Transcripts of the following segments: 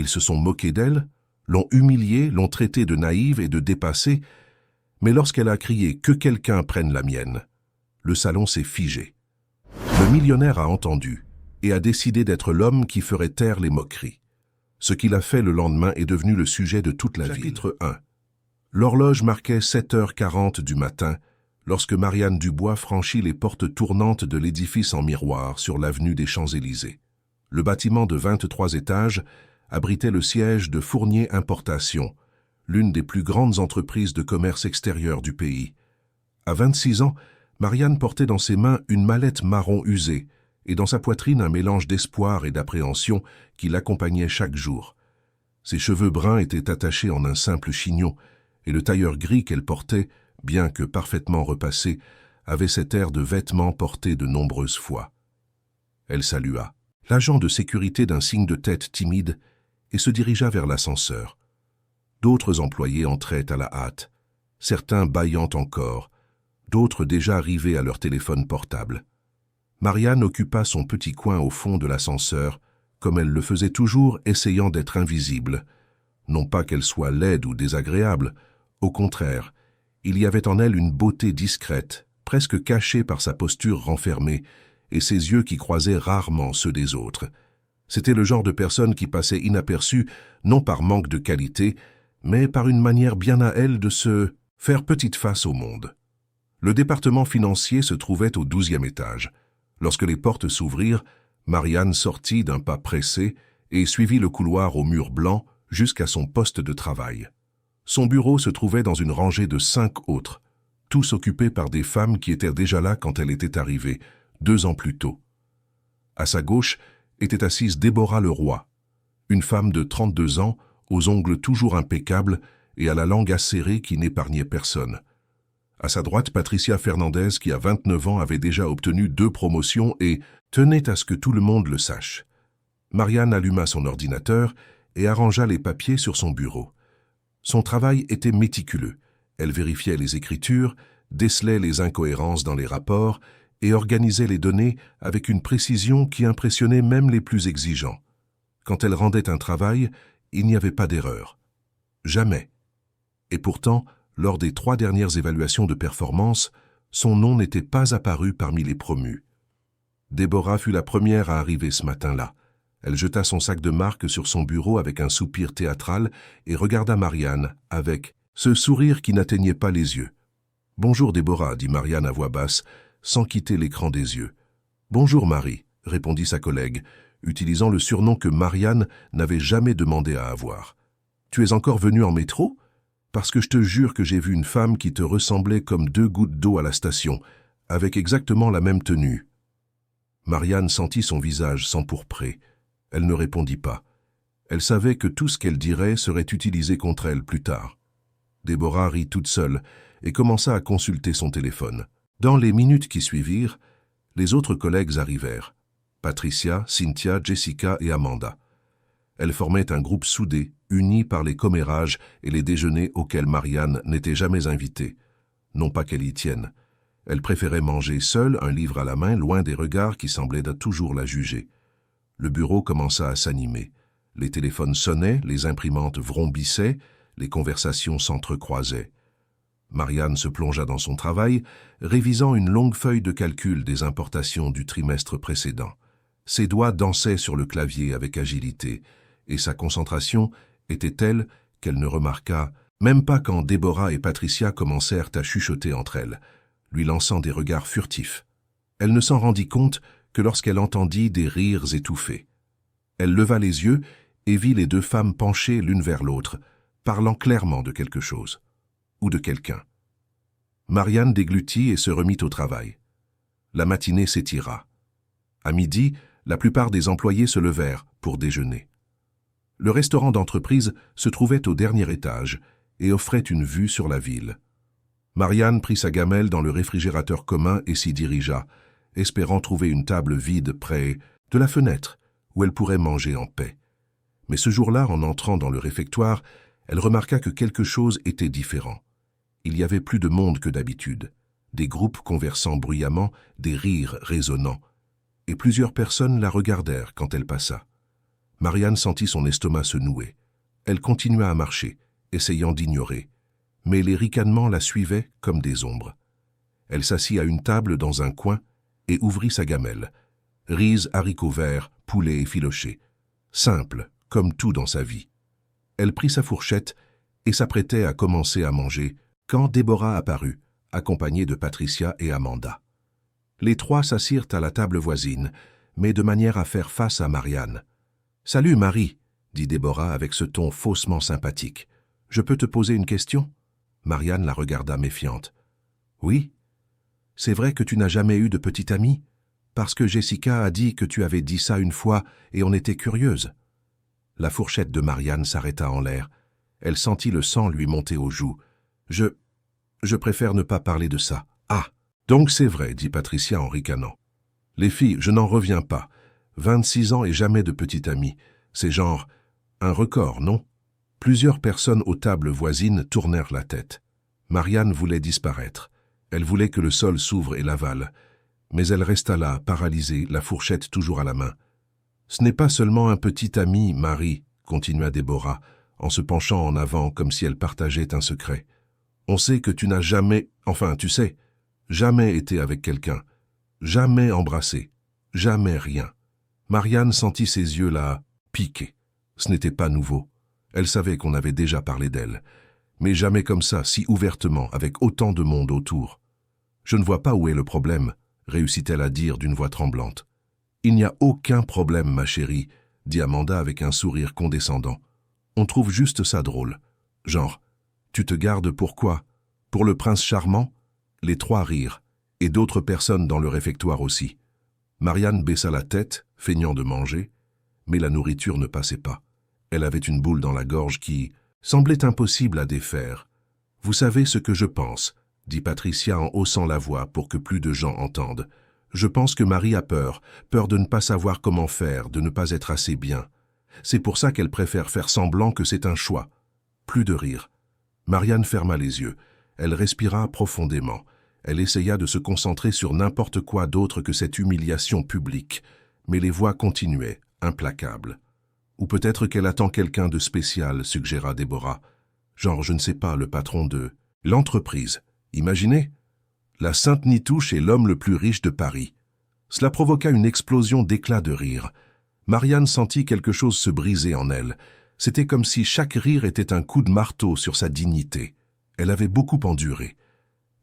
Ils se sont moqués d'elle, l'ont humiliée, l'ont traitée de naïve et de dépassée, mais lorsqu'elle a crié « que quelqu'un prenne la mienne », le salon s'est figé. Le millionnaire a entendu et a décidé d'être l'homme qui ferait taire les moqueries. Ce qu'il a fait le lendemain est devenu le sujet de toute la ville. Chapitre 1. L'horloge marquait 7h40 du matin lorsque Marianne Dubois franchit les portes tournantes de l'édifice en miroir sur l'avenue des Champs-Élysées. Le bâtiment de 23 étages abritait le siège de Fournier Importation, l'une des plus grandes entreprises de commerce extérieur du pays. À 26 ans, Marianne portait dans ses mains une mallette marron usée et dans sa poitrine un mélange d'espoir et d'appréhension qui l'accompagnait chaque jour. Ses cheveux bruns étaient attachés en un simple chignon et le tailleur gris qu'elle portait, bien que parfaitement repassé, avait cet air de vêtements portés de nombreuses fois. Elle salua. L'agent de sécurité d'un signe de tête timide et se dirigea vers l'ascenseur. D'autres employés entraient à la hâte, certains bâillant encore, d'autres déjà arrivés à leur téléphone portable. Marianne occupa son petit coin au fond de l'ascenseur, comme elle le faisait toujours, essayant d'être invisible. Non pas qu'elle soit laide ou désagréable, au contraire, il y avait en elle une beauté discrète, presque cachée par sa posture renfermée, et ses yeux qui croisaient rarement ceux des autres. C'était le genre de personne qui passait inaperçue, non par manque de qualité, mais par une manière bien à elle de se faire petite face au monde. Le département financier se trouvait au 12e étage. Lorsque les portes s'ouvrirent, Marianne sortit d'un pas pressé et suivit le couloir au mur blanc jusqu'à son poste de travail. Son bureau se trouvait dans une rangée de 5 autres, tous occupés par des femmes qui étaient déjà là quand elle était arrivée, 2 ans plus tôt. À sa gauche était assise Déborah Leroy, une femme de 32 ans, aux ongles toujours impeccables et à la langue acérée qui n'épargnait personne. À sa droite, Patricia Fernandez, qui à 29 ans avait déjà obtenu 2 promotions et tenait à ce que tout le monde le sache. Marianne alluma son ordinateur et arrangea les papiers sur son bureau. Son travail était méticuleux. Elle vérifiait les écritures, décelait les incohérences dans les rapports et organisait les données avec une précision qui impressionnait même les plus exigeants. Quand elle rendait un travail, il n'y avait pas d'erreur. Jamais. Et pourtant, lors des 3 dernières évaluations de performance, son nom n'était pas apparu parmi les promus. Déborah fut la première à arriver ce matin-là. Elle jeta son sac de marque sur son bureau avec un soupir théâtral et regarda Marianne avec ce sourire qui n'atteignait pas les yeux. « Bonjour Déborah », dit Marianne à voix basse, sans quitter l'écran des yeux. « Bonjour Marie », répondit sa collègue, utilisant le surnom que Marianne n'avait jamais demandé à avoir. « Tu es encore venue en métro ? Parce que je te jure que j'ai vu une femme qui te ressemblait comme 2 gouttes d'eau à la station, avec exactement la même tenue. » Marianne sentit son visage s'empourprer. Elle ne répondit pas. Elle savait que tout ce qu'elle dirait serait utilisé contre elle plus tard. Déborah rit toute seule et commença à consulter son téléphone. Dans les minutes qui suivirent, les autres collègues arrivèrent. Patricia, Cynthia, Jessica et Amanda. Elles formaient un groupe soudé, uni par les commérages et les déjeuners auxquels Marianne n'était jamais invitée. Non pas qu'elle y tienne. Elle préférait manger seule, un livre à la main, loin des regards qui semblaient toujours la juger. Le bureau commença à s'animer. Les téléphones sonnaient, les imprimantes vrombissaient, les conversations s'entrecroisaient. Marianne se plongea dans son travail, révisant une longue feuille de calcul des importations du trimestre précédent. Ses doigts dansaient sur le clavier avec agilité, et sa concentration était telle qu'elle ne remarqua même pas quand Déborah et Patricia commencèrent à chuchoter entre elles, lui lançant des regards furtifs. Elle ne s'en rendit compte que lorsqu'elle entendit des rires étouffés. Elle leva les yeux et vit les 2 femmes penchées l'une vers l'autre, parlant clairement de quelque chose, ou de quelqu'un. Marianne déglutit et se remit au travail. La matinée s'étira. À midi, la plupart des employés se levèrent pour déjeuner. Le restaurant d'entreprise se trouvait au dernier étage et offrait une vue sur la ville. Marianne prit sa gamelle dans le réfrigérateur commun et s'y dirigea, espérant trouver une table vide près de la fenêtre où elle pourrait manger en paix. Mais ce jour-là, en entrant dans le réfectoire, elle remarqua que quelque chose était différent. Il y avait plus de monde que d'habitude, des groupes conversant bruyamment, des rires résonnants, et plusieurs personnes la regardèrent quand elle passa. Marianne sentit son estomac se nouer. Elle continua à marcher, essayant d'ignorer, mais les ricanements la suivaient comme des ombres. Elle s'assit à une table dans un coin et ouvrit sa gamelle. Riz, haricots verts, poulet effiloché. Simple, comme tout dans sa vie. Elle prit sa fourchette et s'apprêtait à commencer à manger quand Déborah apparut, accompagnée de Patricia et Amanda. Les trois s'assirent à la table voisine, mais de manière à faire face à Marianne. « Salut Marie !» dit Déborah avec ce ton faussement sympathique. « Je peux te poser une question ?» Marianne la regarda méfiante. « Oui. C'est vrai que tu n'as jamais eu de petite amie? Parce que Jessica a dit que tu avais dit ça une fois et on était curieuse. » La fourchette de Marianne s'arrêta en l'air. Elle sentit le sang lui monter aux joues. « Je préfère ne pas parler de ça. »« Ah, donc c'est vrai, » dit Patricia en ricanant. « Les filles, je n'en reviens pas. 26 ans et jamais de petite amie. C'est genre un record, non ?» Plusieurs personnes aux tables voisines tournèrent la tête. Marianne voulait disparaître. Elle voulait que le sol s'ouvre et l'avale. Mais elle resta là, paralysée, la fourchette toujours à la main. « Ce n'est pas seulement un petit ami, Marie, » continua Déborah, en se penchant en avant comme si elle partageait un secret. « On sait que tu n'as jamais, enfin tu sais, jamais été avec quelqu'un, jamais embrassé, jamais rien. » Marianne sentit ses yeux là piquer. Ce n'était pas nouveau. Elle savait qu'on avait déjà parlé d'elle, mais jamais comme ça, si ouvertement, avec autant de monde autour. « Je ne vois pas où est le problème, » réussit-elle à dire d'une voix tremblante. « Il n'y a aucun problème, ma chérie, » dit Amanda avec un sourire condescendant. « On trouve juste ça drôle. Genre, tu te gardes pour quoi? Pour le prince charmant ?» Les trois rirent, et d'autres personnes dans le réfectoire aussi. Marianne baissa la tête, feignant de manger, mais la nourriture ne passait pas. Elle avait une boule dans la gorge qui semblait impossible à défaire. « Vous savez ce que je pense ?» dit Patricia en haussant la voix pour que plus de gens entendent. « Je pense que Marie a peur de ne pas savoir comment faire, de ne pas être assez bien. C'est pour ça qu'elle préfère faire semblant que c'est un choix. » Plus de rire. Marianne ferma les yeux. Elle respira profondément. Elle essaya de se concentrer sur n'importe quoi d'autre que cette humiliation publique, mais les voix continuaient, implacables. « Ou peut-être qu'elle attend quelqu'un de spécial, » suggéra Déborah. « Genre, je ne sais pas, le patron de l'entreprise. Imaginez, la Sainte Nitouche est l'homme le plus riche de Paris. » Cela provoqua une explosion d'éclats de rire. Marianne sentit quelque chose se briser en elle. C'était comme si chaque rire était un coup de marteau sur sa dignité. Elle avait beaucoup enduré.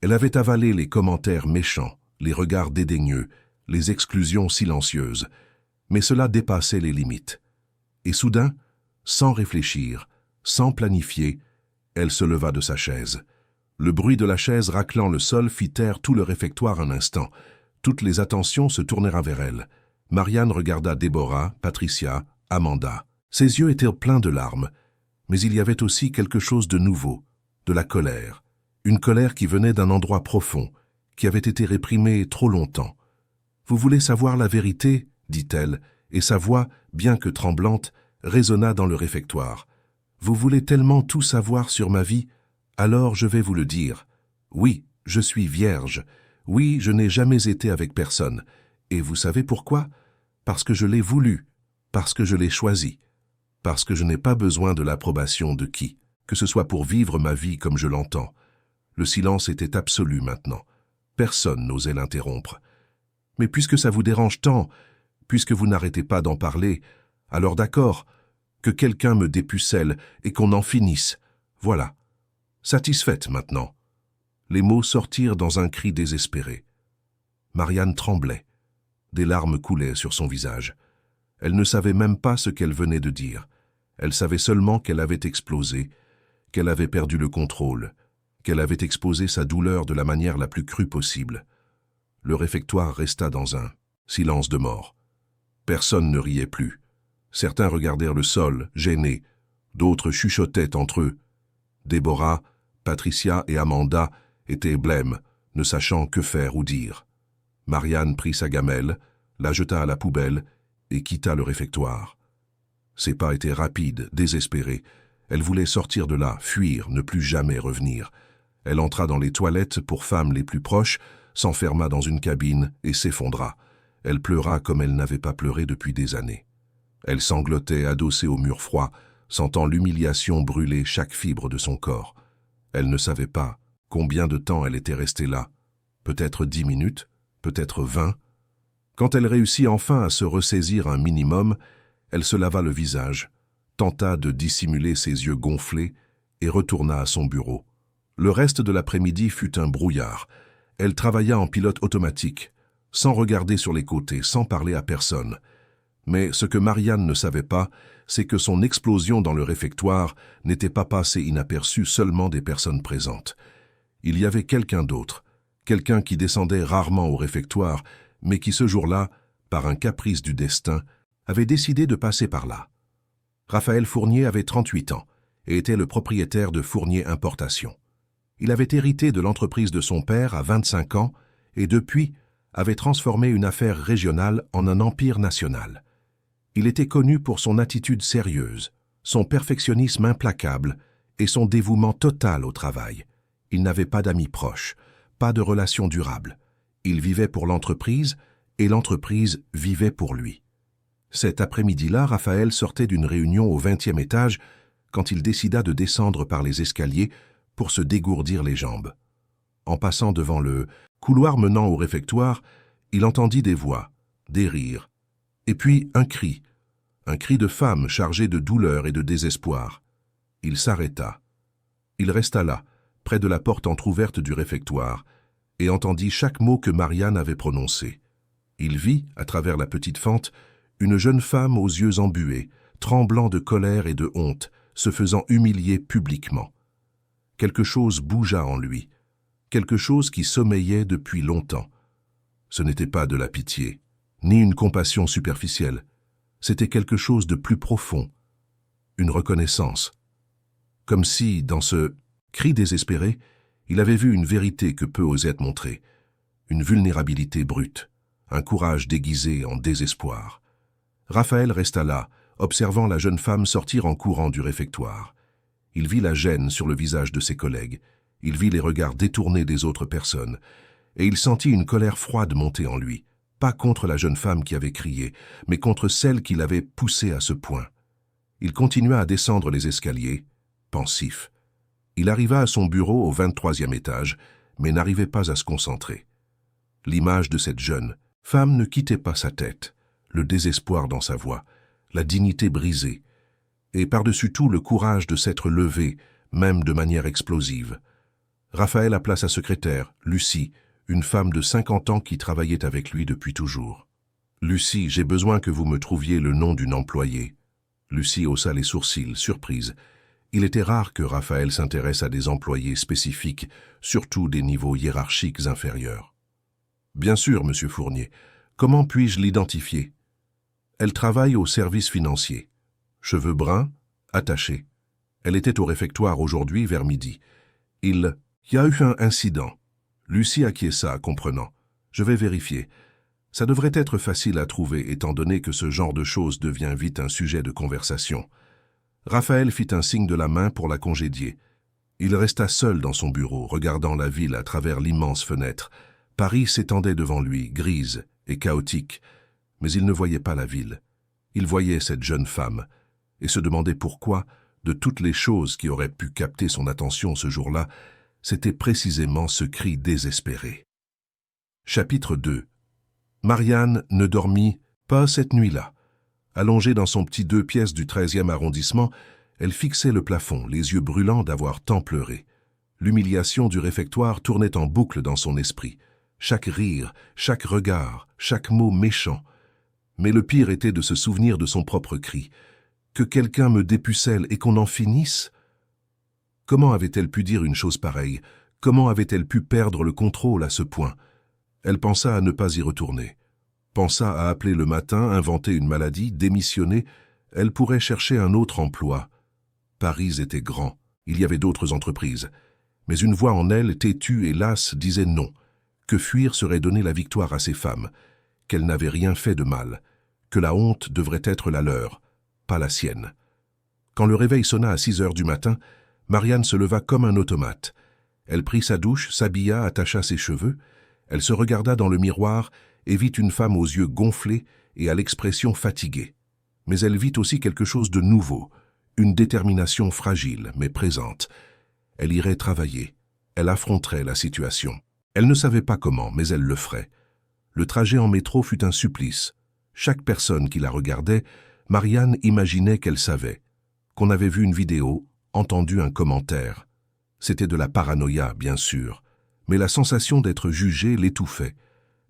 Elle avait avalé les commentaires méchants, les regards dédaigneux, les exclusions silencieuses. Mais cela dépassait les limites. Et soudain, sans réfléchir, sans planifier, elle se leva de sa chaise. Le bruit de la chaise raclant le sol fit taire tout le réfectoire un instant. Toutes les attentions se tournèrent vers elle. Marianne regarda Déborah, Patricia, Amanda. Ses yeux étaient pleins de larmes, mais il y avait aussi quelque chose de nouveau, de la colère. Une colère qui venait d'un endroit profond, qui avait été réprimée trop longtemps. « Vous voulez savoir la vérité ?» dit-elle, et sa voix, bien que tremblante, résonna dans le réfectoire. « Vous voulez tellement tout savoir sur ma vie ? Alors je vais vous le dire. Oui, je suis vierge. Oui, je n'ai jamais été avec personne. Et vous savez pourquoi? Parce que je l'ai voulu, parce que je l'ai choisi, parce que je n'ai pas besoin de l'approbation de qui, que ce soit pour vivre ma vie comme je l'entends. » Le silence était absolu maintenant. Personne n'osait l'interrompre. « Mais puisque ça vous dérange tant, puisque vous n'arrêtez pas d'en parler, alors d'accord, que quelqu'un me dépucelle et qu'on en finisse. Voilà. Satisfaite maintenant. » Les mots sortirent dans un cri désespéré. Marianne tremblait. Des larmes coulaient sur son visage. Elle ne savait même pas ce qu'elle venait de dire. Elle savait seulement qu'elle avait explosé, qu'elle avait perdu le contrôle, qu'elle avait exposé sa douleur de la manière la plus crue possible. Le réfectoire resta dans un silence de mort. Personne ne riait plus. Certains regardèrent le sol, gênés. D'autres chuchotaient entre eux. Déborah, Patricia et Amanda étaient blêmes, ne sachant que faire ou dire. Marianne prit sa gamelle, la jeta à la poubelle et quitta le réfectoire. Ses pas étaient rapides, désespérés. Elle voulait sortir de là, fuir, ne plus jamais revenir. Elle entra dans les toilettes pour femmes les plus proches, s'enferma dans une cabine et s'effondra. Elle pleura comme elle n'avait pas pleuré depuis des années. Elle sanglotait adossée au mur froid, sentant l'humiliation brûler chaque fibre de son corps. Elle ne savait pas combien de temps elle était restée là. Peut-être 10 minutes, peut-être 20. Quand elle réussit enfin à se ressaisir un minimum, elle se lava le visage, tenta de dissimuler ses yeux gonflés et retourna à son bureau. Le reste de l'après-midi fut un brouillard. Elle travailla en pilote automatique, sans regarder sur les côtés, sans parler à personne. Mais ce que Marianne ne savait pas, c'est que son explosion dans le réfectoire n'était pas passée inaperçue seulement des personnes présentes. Il y avait quelqu'un d'autre, quelqu'un qui descendait rarement au réfectoire, mais qui ce jour-là, par un caprice du destin, avait décidé de passer par là. Raphaël Fournier avait 38 ans et était le propriétaire de Fournier Importation. Il avait hérité de l'entreprise de son père à 25 ans et depuis avait transformé une affaire régionale en un empire national. Il était connu pour son attitude sérieuse, son perfectionnisme implacable et son dévouement total au travail. Il n'avait pas d'amis proches, pas de relations durables. Il vivait pour l'entreprise et l'entreprise vivait pour lui. Cet après-midi-là, Raphaël sortait d'une réunion au 20e étage quand il décida de descendre par les escaliers pour se dégourdir les jambes. En passant devant le couloir menant au réfectoire, il entendit des voix, des rires, et puis un cri de femme chargé de douleur et de désespoir. Il s'arrêta. Il resta là, près de la porte entr'ouverte du réfectoire, et entendit chaque mot que Marianne avait prononcé. Il vit, à travers la petite fente, une jeune femme aux yeux embués, tremblant de colère et de honte, se faisant humilier publiquement. Quelque chose bougea en lui, quelque chose qui sommeillait depuis longtemps. Ce n'était pas de la pitié, ni une compassion superficielle. C'était quelque chose de plus profond, une reconnaissance. Comme si, dans ce cri désespéré, il avait vu une vérité que peu osaient montrer, une vulnérabilité brute, un courage déguisé en désespoir. Raphaël resta là, observant la jeune femme sortir en courant du réfectoire. Il vit la gêne sur le visage de ses collègues, il vit les regards détournés des autres personnes, et il sentit une colère froide monter en lui, pas contre la jeune femme qui avait crié, mais contre celle qui l'avait poussé à ce point. Il continua à descendre les escaliers, pensif. Il arriva à son bureau au 23e étage, mais n'arrivait pas à se concentrer. L'image de cette jeune femme ne quittait pas sa tête, le désespoir dans sa voix, la dignité brisée, et par-dessus tout le courage de s'être levé, même de manière explosive. Raphaël appela sa secrétaire, Lucie, une femme de 50 ans qui travaillait avec lui depuis toujours. « Lucie, j'ai besoin que vous me trouviez le nom d'une employée. » Lucie haussa les sourcils, surprise. Il était rare que Raphaël s'intéresse à des employés spécifiques, surtout des niveaux hiérarchiques inférieurs. « Bien sûr, monsieur Fournier. Comment puis-je l'identifier ?» Elle travaille au service financier. Cheveux bruns, attachés. Elle était au réfectoire aujourd'hui vers midi. Il y a eu un incident. Lucie acquiesça, comprenant. Je vais vérifier. Ça devrait être facile à trouver, étant donné que ce genre de choses devient vite un sujet de conversation. Raphaël fit un signe de la main pour la congédier. Il resta seul dans son bureau, regardant la ville à travers l'immense fenêtre. Paris s'étendait devant lui, grise et chaotique, mais il ne voyait pas la ville. Il voyait cette jeune femme, et se demandait pourquoi, de toutes les choses qui auraient pu capter son attention ce jour-là, c'était précisément ce cri désespéré. Chapitre 2. Marianne ne dormit pas cette nuit-là. Allongée dans son petit 2 pièces du 13e arrondissement, elle fixait le plafond, les yeux brûlants d'avoir tant pleuré. L'humiliation du réfectoire tournait en boucle dans son esprit. Chaque rire, chaque regard, chaque mot méchant. Mais le pire était de se souvenir de son propre cri. Que quelqu'un me dépucelle et qu'on en finisse? Comment avait-elle pu dire une chose pareille? Comment avait-elle pu perdre le contrôle à ce point? Elle pensa à ne pas y retourner. Pensa à appeler le matin, inventer une maladie, démissionner. Elle pourrait chercher un autre emploi. Paris était grand. Il y avait d'autres entreprises. Mais une voix en elle, têtue et lasse, disait non. Que fuir serait donner la victoire à ces femmes. Qu'elles n'avaient rien fait de mal. Que la honte devrait être la leur, pas la sienne. Quand le réveil sonna à 6 heures du matin, Marianne se leva comme un automate. Elle prit sa douche, s'habilla, attacha ses cheveux. Elle se regarda dans le miroir et vit une femme aux yeux gonflés et à l'expression fatiguée. Mais elle vit aussi quelque chose de nouveau, une détermination fragile mais présente. Elle irait travailler, elle affronterait la situation. Elle ne savait pas comment, mais elle le ferait. Le trajet en métro fut un supplice. Chaque personne qui la regardait, Marianne imaginait qu'elle savait, qu'on avait vu une vidéo, entendu un commentaire. C'était de la paranoïa, bien sûr, mais la sensation d'être jugée l'étouffait.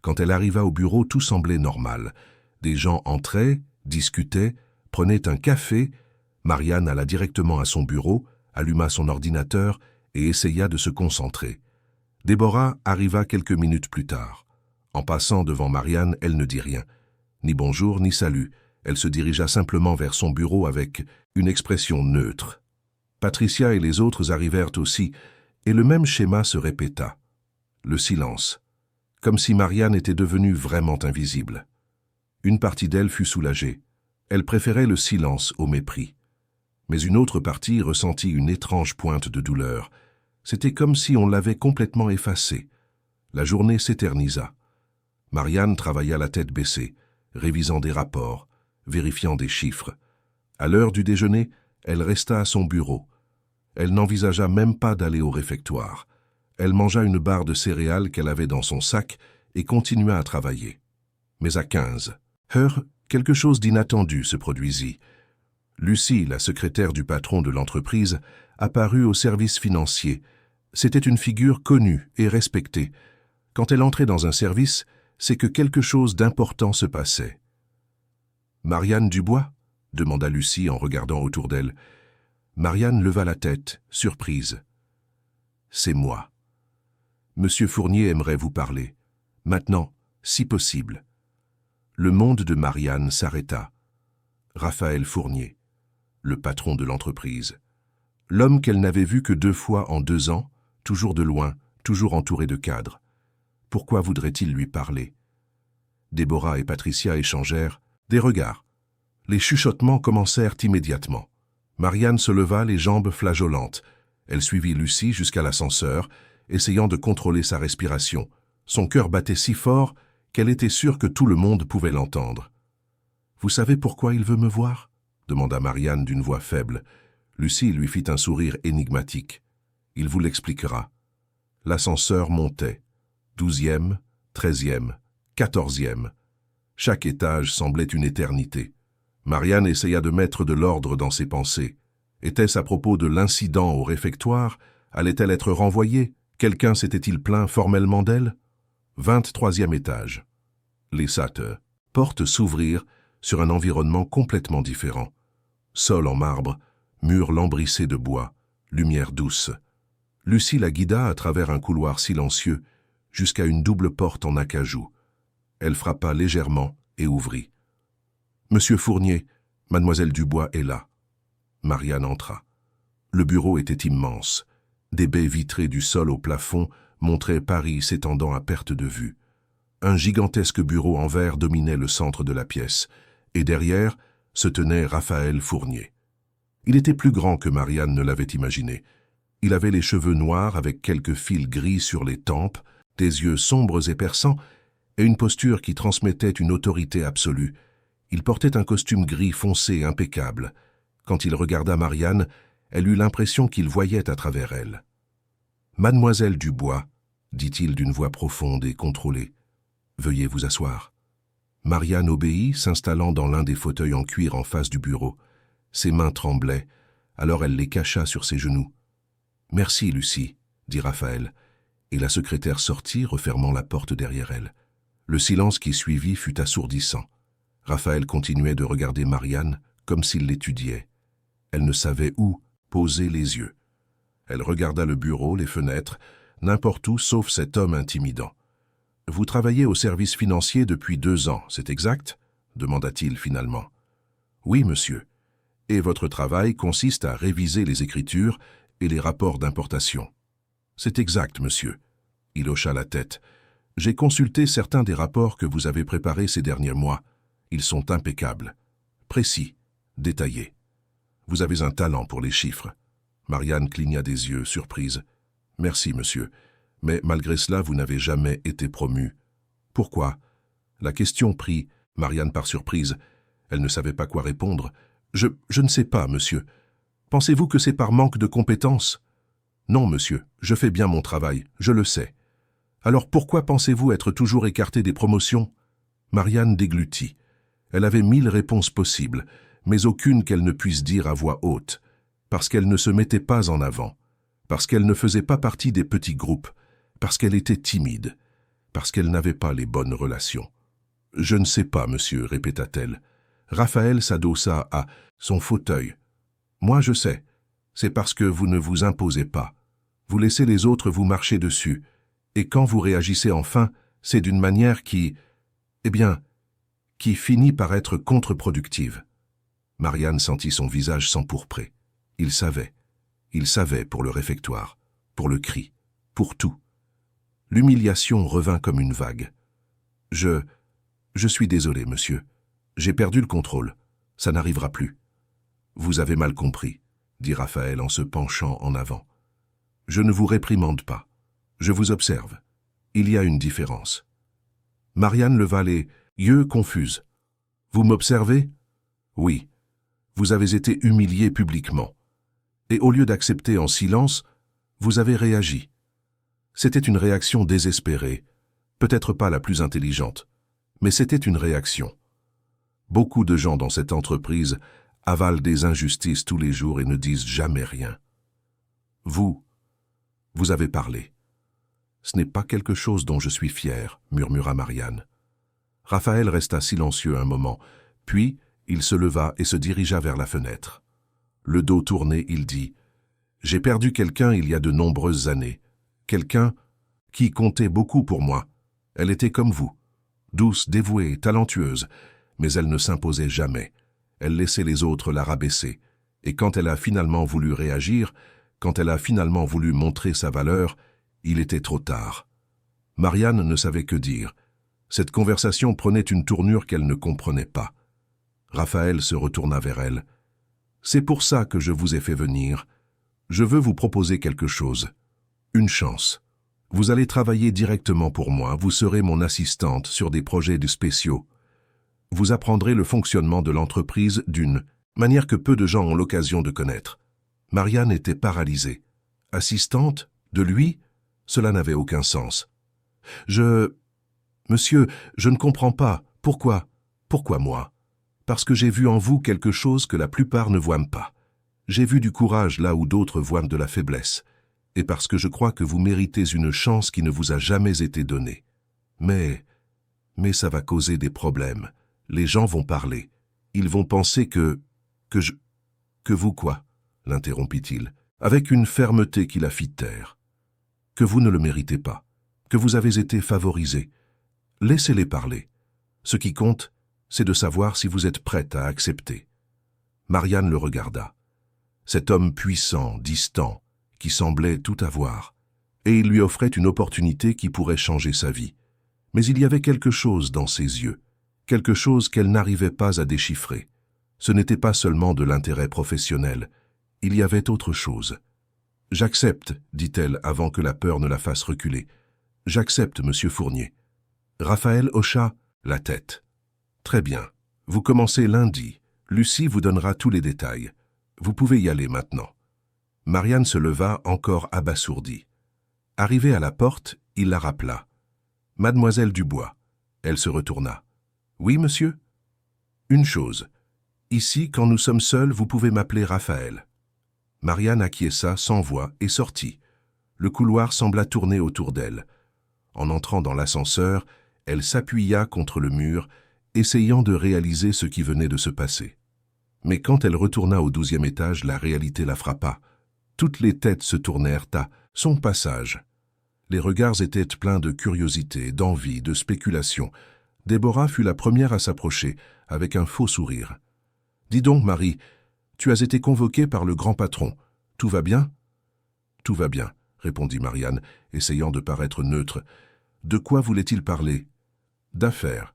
Quand elle arriva au bureau, tout semblait normal. Des gens entraient, discutaient, prenaient un café. Marianne alla directement à son bureau, alluma son ordinateur et essaya de se concentrer. Déborah arriva quelques minutes plus tard. En passant devant Marianne, elle ne dit rien. Ni bonjour, ni salut. Elle se dirigea simplement vers son bureau avec une expression neutre. Patricia et les autres arrivèrent aussi, et le même schéma se répéta. Le silence, comme si Marianne était devenue vraiment invisible. Une partie d'elle fut soulagée. Elle préférait le silence au mépris. Mais une autre partie ressentit une étrange pointe de douleur. C'était comme si on l'avait complètement effacée. La journée s'éternisa. Marianne travailla la tête baissée, révisant des rapports, vérifiant des chiffres. À l'heure du déjeuner, elle resta à son bureau. Elle n'envisagea même pas d'aller au réfectoire. Elle mangea une barre de céréales qu'elle avait dans son sac et continua à travailler. Mais à 15h, quelque chose d'inattendu se produisit. Lucie, la secrétaire du patron de l'entreprise, apparut au service financier. C'était une figure connue et respectée. Quand elle entrait dans un service, c'est que quelque chose d'important se passait. « Marianne Dubois ?» demanda Lucie en regardant autour d'elle. Marianne leva la tête, surprise. « C'est moi. Monsieur Fournier aimerait vous parler. Maintenant, si possible. » Le monde de Marianne s'arrêta. Raphaël Fournier, le patron de l'entreprise. L'homme qu'elle n'avait vu que 2 fois en 2 ans, toujours de loin, toujours entouré de cadres. Pourquoi voudrait-il lui parler? Déborah et Patricia échangèrent des regards. Les chuchotements commencèrent immédiatement. Marianne se leva, les jambes flageolantes. Elle suivit Lucie jusqu'à l'ascenseur, essayant de contrôler sa respiration. Son cœur battait si fort qu'elle était sûre que tout le monde pouvait l'entendre. « Vous savez pourquoi il veut me voir ?» demanda Marianne d'une voix faible. Lucie lui fit un sourire énigmatique. « Il vous l'expliquera. » L'ascenseur montait. 12e, 13e, 14e. Chaque étage semblait une éternité. Marianne essaya de mettre de l'ordre dans ses pensées. Était-ce à propos de l'incident au réfectoire? Allait-elle être renvoyée? Quelqu'un s'était-il plaint formellement d'elle? 23e étage. Les portes s'ouvrirent sur un environnement complètement différent. Sol en marbre, murs lambrissés de bois, lumière douce. Lucie la guida à travers un couloir silencieux jusqu'à une double porte en acajou. Elle frappa légèrement et ouvrit. « Monsieur Fournier, mademoiselle Dubois est là. » Marianne entra. Le bureau était immense. Des baies vitrées du sol au plafond montraient Paris s'étendant à perte de vue. Un gigantesque bureau en verre dominait le centre de la pièce, et derrière se tenait Raphaël Fournier. Il était plus grand que Marianne ne l'avait imaginé. Il avait les cheveux noirs avec quelques fils gris sur les tempes, des yeux sombres et perçants, et une posture qui transmettait une autorité absolue. Il portait un costume gris foncé impeccable. Quand il regarda Marianne, elle eut l'impression qu'il voyait à travers elle. « Mademoiselle Dubois, » dit-il d'une voix profonde et contrôlée, « veuillez vous asseoir. » Marianne obéit, s'installant dans l'un des fauteuils en cuir en face du bureau. Ses mains tremblaient, alors elle les cacha sur ses genoux. « Merci, Lucie, » dit Raphaël, et la secrétaire sortit, refermant la porte derrière elle. Le silence qui suivit fut assourdissant. Raphaël continuait de regarder Marianne comme s'il l'étudiait. Elle ne savait où poser les yeux. Elle regarda le bureau, les fenêtres, n'importe où sauf cet homme intimidant. « Vous travaillez au service financier depuis 2 ans, c'est exact ?» demanda-t-il finalement. « Oui, monsieur. Et votre travail consiste à réviser les écritures et les rapports d'importation. »« C'est exact, monsieur. » Il hocha la tête. « J'ai consulté certains des rapports que vous avez préparés ces derniers mois. Ils sont impeccables, précis, détaillés. Vous avez un talent pour les chiffres. » Marianne cligna des yeux, surprise. « Merci, monsieur. Mais malgré cela, vous n'avez jamais été promu. »« Pourquoi ?» La question prit Marianne par surprise. Elle ne savait pas quoi répondre. Je ne sais pas, monsieur. Pensez-vous que c'est par manque de compétences? Non, monsieur, je fais bien mon travail, je le sais. Alors pourquoi pensez-vous être toujours écarté des promotions? Marianne déglutit. Elle avait 1000 réponses possibles, mais aucune qu'elle ne puisse dire à voix haute, parce qu'elle ne se mettait pas en avant, parce qu'elle ne faisait pas partie des petits groupes, parce qu'elle était timide, parce qu'elle n'avait pas les bonnes relations. « Je ne sais pas, monsieur, répéta-t-elle. Raphaël s'adossa à son fauteuil. « Moi, je sais. C'est parce que vous ne vous imposez pas. Vous laissez les autres vous marcher dessus. Et quand vous réagissez enfin, c'est d'une manière qui finit par être contre-productive. » Marianne sentit son visage s'empourprer. Il savait pour le réfectoire, pour le cri, pour tout. L'humiliation revint comme une vague. « Je suis désolé, monsieur. J'ai perdu le contrôle. Ça n'arrivera plus. »« Vous avez mal compris, » dit Raphaël en se penchant en avant. « Je ne vous réprimande pas. Je vous observe. Il y a une différence. » Marianne leva les yeux confuses. « Vous m'observez? » ?»« Oui. Vous avez été humilié publiquement. Et au lieu d'accepter en silence, vous avez réagi. C'était une réaction désespérée, peut-être pas la plus intelligente, mais c'était une réaction. Beaucoup de gens dans cette entreprise avalent des injustices tous les jours et ne disent jamais rien. Vous avez parlé. Ce n'est pas quelque chose dont je suis fier, murmura Marianne. Raphaël resta silencieux un moment, puis il se leva et se dirigea vers la fenêtre. Le dos tourné, il dit « J'ai perdu quelqu'un il y a de nombreuses années. Quelqu'un qui comptait beaucoup pour moi. Elle était comme vous, douce, dévouée, talentueuse, mais elle ne s'imposait jamais. Elle laissait les autres la rabaisser. Et quand elle a finalement voulu réagir, quand elle a finalement voulu montrer sa valeur, il était trop tard. » Marianne ne savait que dire. Cette conversation prenait une tournure qu'elle ne comprenait pas. Raphaël se retourna vers elle. « C'est pour ça que je vous ai fait venir. Je veux vous proposer quelque chose. Une chance. Vous allez travailler directement pour moi, vous serez mon assistante sur des projets de spéciaux. Vous apprendrez le fonctionnement de l'entreprise d'une manière que peu de gens ont l'occasion de connaître. » Marianne était paralysée. Assistante? De lui? Cela n'avait aucun sens. Monsieur, je ne comprends pas. Pourquoi? Pourquoi moi? Parce que j'ai vu en vous quelque chose que la plupart ne voient pas. J'ai vu du courage là où d'autres voient de la faiblesse. Et parce que je crois que vous méritez une chance qui ne vous a jamais été donnée. Mais ça va causer des problèmes. Les gens vont parler. Ils vont penser que vous quoi? L'interrompit-il, avec une fermeté qui la fit taire. Que vous ne le méritez pas, que vous avez été favorisé. Laissez-les parler. Ce qui compte, c'est de savoir si vous êtes prête à accepter. Marianne le regarda. Cet homme puissant, distant, qui semblait tout avoir, et il lui offrait une opportunité qui pourrait changer sa vie. Mais il y avait quelque chose dans ses yeux, quelque chose qu'elle n'arrivait pas à déchiffrer. Ce n'était pas seulement de l'intérêt professionnel, il y avait autre chose. « J'accepte, dit-elle avant que la peur ne la fasse reculer. « J'accepte, monsieur Fournier. » Raphaël hocha la tête. « Très bien. Vous commencez lundi. Lucie vous donnera tous les détails. Vous pouvez y aller maintenant. » Marianne se leva, encore abasourdie. Arrivée à la porte, il la rappela. « Mademoiselle Dubois. » Elle se retourna. « Oui, monsieur ?»« Une chose. Ici, quand nous sommes seuls, vous pouvez m'appeler Raphaël. » Marianne acquiesça sans voix et sortit. Le couloir sembla tourner autour d'elle. En entrant dans l'ascenseur, elle s'appuya contre le mur, essayant de réaliser ce qui venait de se passer. Mais quand elle retourna au 12e étage, la réalité la frappa. Toutes les têtes se tournèrent à son passage. Les regards étaient pleins de curiosité, d'envie, de spéculation. Déborah fut la première à s'approcher, avec un faux sourire. « Dis donc, Marie, tu as été convoquée par le grand patron. Tout va bien ?»« Tout va bien, » répondit Marianne, essayant de paraître neutre. « De quoi voulait-il parler ?»« D'affaires. »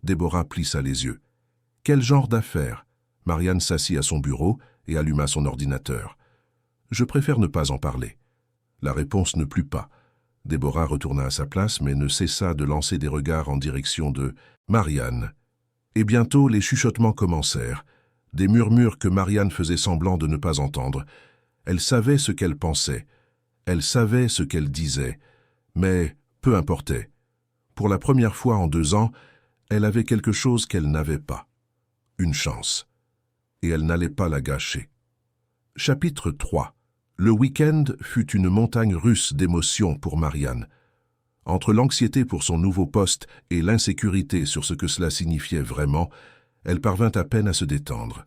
Déborah plissa les yeux. « Quel genre d'affaires ?» Marianne s'assit à son bureau et alluma son ordinateur. « Je préfère ne pas en parler. » La réponse ne plut pas. Déborah retourna à sa place, mais ne cessa de lancer des regards en direction de Marianne. Et bientôt, les chuchotements commencèrent, des murmures que Marianne faisait semblant de ne pas entendre. Elle savait ce qu'elle pensait, elle savait ce qu'elle disait, mais peu importait. Pour la première fois en 2 ans, elle avait quelque chose qu'elle n'avait pas. Une chance. Et elle n'allait pas la gâcher. Chapitre 3. Le week-end fut une montagne russe d'émotions pour Marianne. Entre l'anxiété pour son nouveau poste et l'insécurité sur ce que cela signifiait vraiment, elle parvint à peine à se détendre.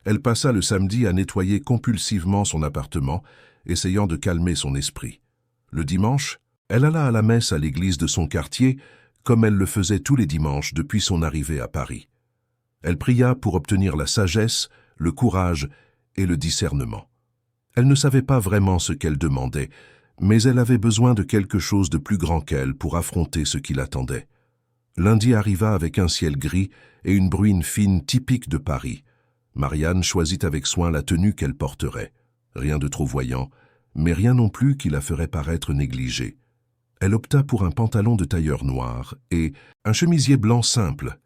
Elle passa le samedi à nettoyer compulsivement son appartement, essayant de calmer son esprit. Le dimanche, elle alla à la messe à l'église de son quartier, comme elle le faisait tous les dimanches depuis son arrivée à Paris. Elle pria pour obtenir la sagesse, le courage et le discernement. Elle ne savait pas vraiment ce qu'elle demandait, mais elle avait besoin de quelque chose de plus grand qu'elle pour affronter ce qui l'attendait. Lundi arriva avec un ciel gris et une bruine fine typique de Paris. Marianne choisit avec soin la tenue qu'elle porterait. Rien de trop voyant, mais rien non plus qui la ferait paraître négligée. Elle opta pour un pantalon de tailleur noir et un chemisier blanc simple.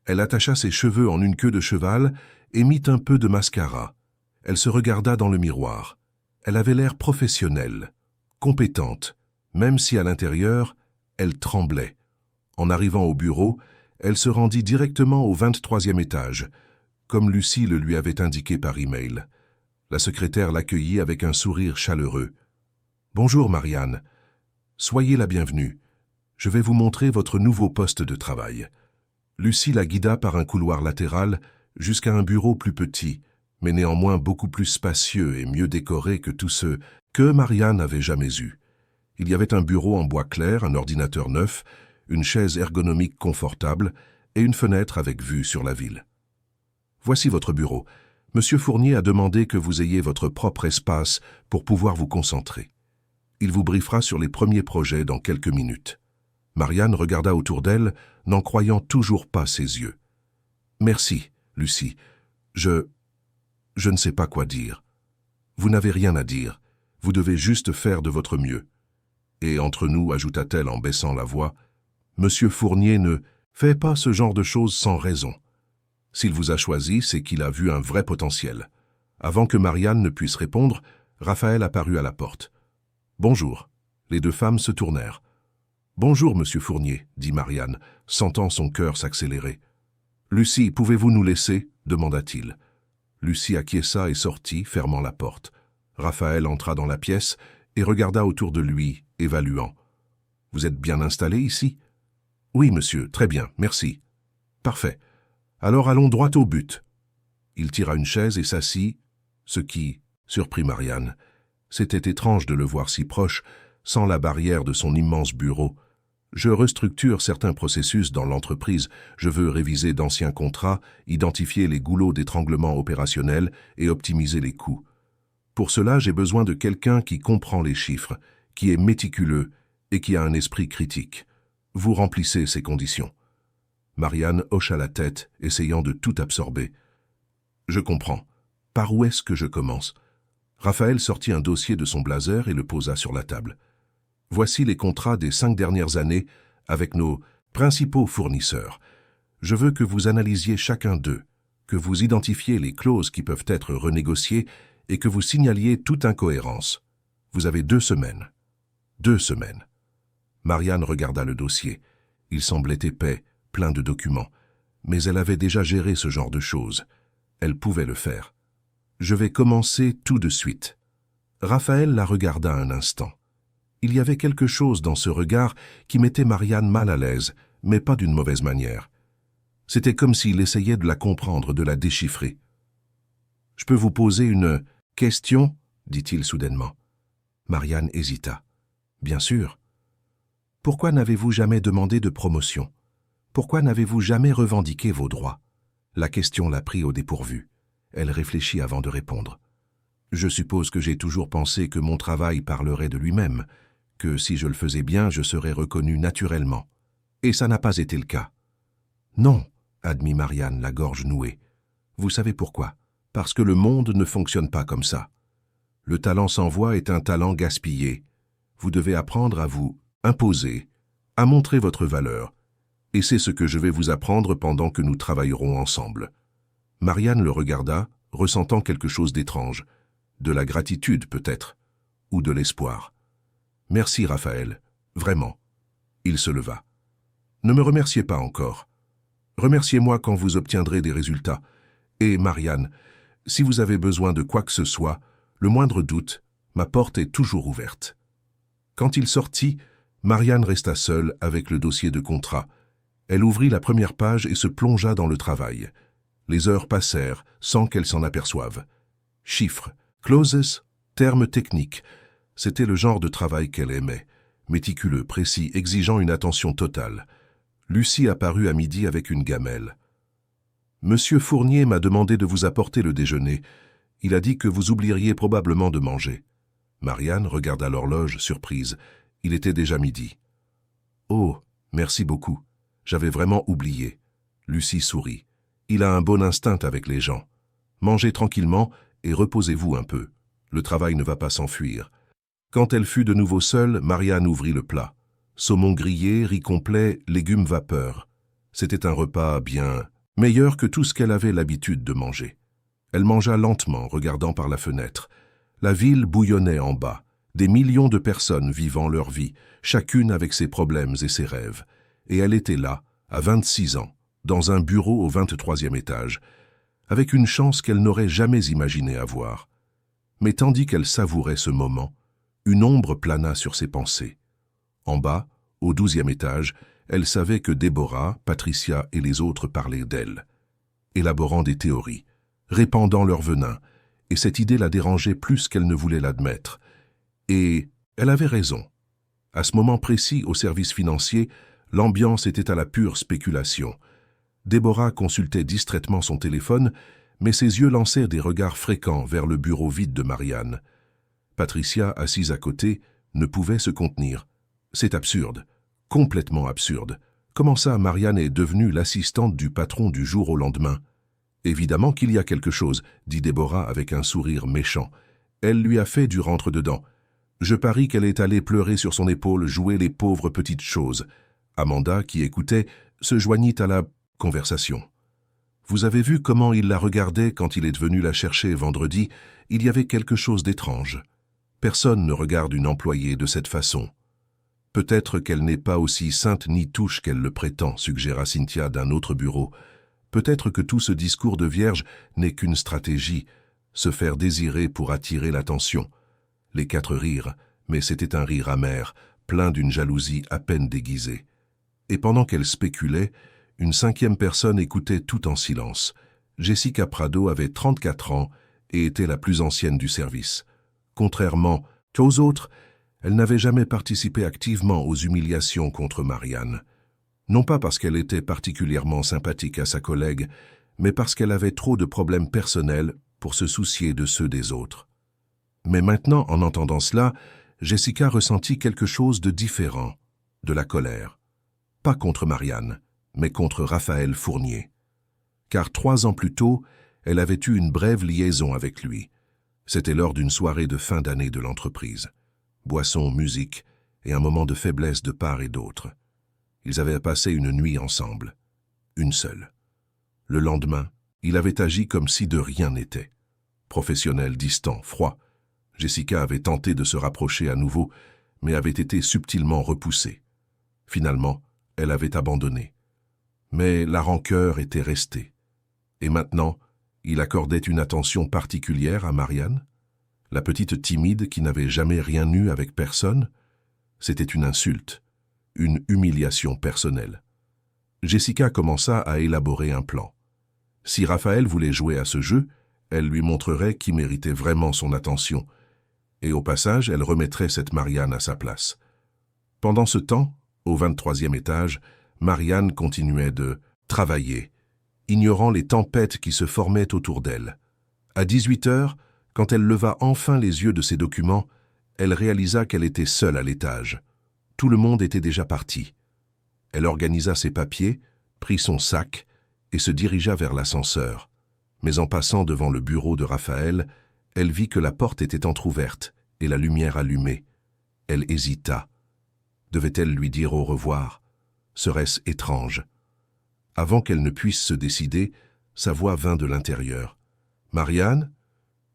Elle attacha ses cheveux en une queue de cheval et mit un peu de mascara. Elle se regarda dans le miroir. Elle avait l'air professionnelle, compétente, même si à l'intérieur, elle tremblait. En arrivant au bureau, elle se rendit directement au 23e étage, comme Lucie le lui avait indiqué par email. La secrétaire l'accueillit avec un sourire chaleureux. « Bonjour Marianne. Soyez la bienvenue. Je vais vous montrer votre nouveau poste de travail. » Lucie la guida par un couloir latéral jusqu'à un bureau plus petit, mais néanmoins beaucoup plus spacieux et mieux décoré que tous ceux que Marianne n'avait jamais eus. Il y avait un bureau en bois clair, un ordinateur neuf, une chaise ergonomique confortable et une fenêtre avec vue sur la ville. « Voici votre bureau. Monsieur Fournier a demandé que vous ayez votre propre espace pour pouvoir vous concentrer. Il vous briefera sur les premiers projets dans quelques minutes. » Marianne regarda autour d'elle, n'en croyant toujours pas ses yeux. « Merci, Lucie. Je ne sais pas quoi dire. Vous n'avez rien à dire. Vous devez juste faire de votre mieux. » Et entre nous, ajouta-t-elle en baissant la voix, « Monsieur Fournier ne fait pas ce genre de choses sans raison. S'il vous a choisi, c'est qu'il a vu un vrai potentiel. » Avant que Marianne ne puisse répondre, Raphaël apparut à la porte. « Bonjour. » Les 2 femmes se tournèrent. « Bonjour, monsieur Fournier, » dit Marianne, sentant son cœur s'accélérer. « Lucie, pouvez-vous nous laisser ?» demanda-t-il. Lucie acquiesça et sortit, fermant la porte. Raphaël entra dans la pièce et regarda autour de lui, évaluant. « Vous êtes bien installé ici ?»« Oui, monsieur, très bien, merci. »« Parfait. Alors allons droit au but. » Il tira une chaise et s'assit, ce qui surprit Marianne. C'était étrange de le voir si proche, sans la barrière de son immense bureau. « Je restructure certains processus dans l'entreprise. Je veux réviser d'anciens contrats, identifier les goulots d'étranglement opérationnels et optimiser les coûts. Pour cela, j'ai besoin de quelqu'un qui comprend les chiffres, qui est méticuleux et qui a un esprit critique. Vous remplissez ces conditions. » Marianne hocha la tête, essayant de tout absorber. « Je comprends. Par où est-ce que je commence ?» Raphaël sortit un dossier de son blazer et le posa sur la table. « Voici les contrats des 5 dernières années avec nos principaux fournisseurs. Je veux que vous analysiez chacun d'eux, que vous identifiez les clauses qui peuvent être renégociées et que vous signaliez toute incohérence. Vous avez 2 semaines. 2 semaines. » Marianne regarda le dossier. Il semblait épais, plein de documents. Mais elle avait déjà géré ce genre de choses. Elle pouvait le faire. « Je vais commencer tout de suite. » Raphaël la regarda un instant. Il y avait quelque chose dans ce regard qui mettait Marianne mal à l'aise, mais pas d'une mauvaise manière. C'était comme s'il essayait de la comprendre, de la déchiffrer. « Je peux vous poser une question ?» dit-il soudainement. Marianne hésita. « Bien sûr. » « Pourquoi n'avez-vous jamais demandé de promotion? Pourquoi n'avez-vous jamais revendiqué vos droits ?» La question la prit au dépourvu. Elle réfléchit avant de répondre. « Je suppose que j'ai toujours pensé que mon travail parlerait de lui-même, que si je le faisais bien, je serais reconnue naturellement. Et ça n'a pas été le cas. »« Non, » admit Marianne, la gorge nouée. « Vous savez pourquoi? Parce que le monde ne fonctionne pas comme ça. Le talent sans voix est un talent gaspillé. Vous devez apprendre à vous imposer, à montrer votre valeur. Et c'est ce que je vais vous apprendre pendant que nous travaillerons ensemble. » Marianne le regarda, ressentant quelque chose d'étrange. De la gratitude peut-être, ou de l'espoir. « Merci, Raphaël, vraiment. » Il se leva. « Ne me remerciez pas encore. Remerciez-moi quand vous obtiendrez des résultats. Et, Marianne, si vous avez besoin de quoi que ce soit, le moindre doute, ma porte est toujours ouverte. » Quand il sortit, Marianne resta seule avec le dossier de contrat. Elle ouvrit la première page et se plongea dans le travail. Les heures passèrent sans qu'elle s'en aperçoive. Chiffres, clauses, termes techniques. C'était le genre de travail qu'elle aimait. Méticuleux, précis, exigeant une attention totale. Lucie apparut à midi avec une gamelle. « Monsieur Fournier m'a demandé de vous apporter le déjeuner. Il a dit que vous oublieriez probablement de manger. » Marianne regarda l'horloge, surprise. Il était déjà midi. « Oh, merci beaucoup. J'avais vraiment oublié. » Lucie sourit. « Il a un bon instinct avec les gens. Mangez tranquillement et reposez-vous un peu. Le travail ne va pas s'enfuir. » Quand elle fut de nouveau seule, Marianne ouvrit le plat. Saumon grillé, riz complet, légumes vapeur. C'était un repas bien meilleur que tout ce qu'elle avait l'habitude de manger. Elle mangea lentement, regardant par la fenêtre. La ville bouillonnait en bas. Des millions de personnes vivant leur vie, chacune avec ses problèmes et ses rêves. Et elle était là, à 26 ans, dans un bureau au 23e étage, avec une chance qu'elle n'aurait jamais imaginé avoir. Mais tandis qu'elle savourait ce moment, une ombre plana sur ses pensées. En bas, au 12e étage, elle savait que Déborah, Patricia et les autres parlaient d'elle, élaborant des théories, répandant leur venin, et cette idée la dérangeait plus qu'elle ne voulait l'admettre. Et elle avait raison. À ce moment précis, au service financier, l'ambiance était à la pure spéculation. Déborah consultait distraitement son téléphone, mais ses yeux lançaient des regards fréquents vers le bureau vide de Marianne. Patricia, assise à côté, ne pouvait se contenir. C'est absurde, complètement absurde. Comment ça, Marianne est devenue l'assistante du patron du jour au lendemain? Évidemment qu'il y a quelque chose, dit Déborah avec un sourire méchant. Elle lui a fait du rentre-dedans. Je parie qu'elle est allée pleurer sur son épaule, jouer les pauvres petites choses. Amanda, qui écoutait, se joignit à la conversation. Vous avez vu comment il la regardait quand il est venu la chercher vendredi? Il y avait quelque chose d'étrange. Personne ne regarde une employée de cette façon. Peut-être qu'elle n'est pas aussi sainte ni touche qu'elle le prétend, suggéra Cynthia d'un autre bureau. Peut-être que tout ce discours de vierge n'est qu'une stratégie, se faire désirer pour attirer l'attention. Les quatre rirent, mais c'était un rire amer, plein d'une jalousie à peine déguisée. Et pendant qu'elle spéculait, une cinquième personne écoutait tout en silence. Jessica Prado avait 34 ans et était la plus ancienne du service. Contrairement aux autres, elle n'avait jamais participé activement aux humiliations contre Marianne. Non pas parce qu'elle était particulièrement sympathique à sa collègue, mais parce qu'elle avait trop de problèmes personnels pour se soucier de ceux des autres. Mais maintenant, en entendant cela, Jessica ressentit quelque chose de différent, de la colère. Pas contre Marianne, mais contre Raphaël Fournier. Car 3 ans plus tôt, elle avait eu une brève liaison avec lui. C'était lors d'une soirée de fin d'année de l'entreprise. Boisson, musique et un moment de faiblesse de part et d'autre. Ils avaient passé une nuit ensemble. Une seule. Le lendemain, il avait agi comme si de rien n'était. Professionnel, distant, froid. Jessica avait tenté de se rapprocher à nouveau, mais avait été subtilement repoussée. Finalement, elle avait abandonné. Mais la rancœur était restée. Et maintenant, il accordait une attention particulière à Marianne? La petite timide qui n'avait jamais rien eu avec personne? C'était une insulte, une humiliation personnelle. Jessica commença à élaborer un plan. Si Raphaël voulait jouer à ce jeu, elle lui montrerait qui méritait vraiment son attention, et au passage, elle remettrait cette Marianne à sa place. Pendant ce temps, au 23e étage, Marianne continuait de travailler, ignorant les tempêtes qui se formaient autour d'elle. À 18 heures, quand elle leva enfin les yeux de ses documents, elle réalisa qu'elle était seule à l'étage. Tout le monde était déjà parti. Elle organisa ses papiers, prit son sac et se dirigea vers l'ascenseur. Mais en passant devant le bureau de Raphaël, elle vit que la porte était entr'ouverte et la lumière allumée. Elle hésita. Devait-elle lui dire au revoir? Serait-ce étrange? Avant qu'elle ne puisse se décider, sa voix vint de l'intérieur. « Marianne,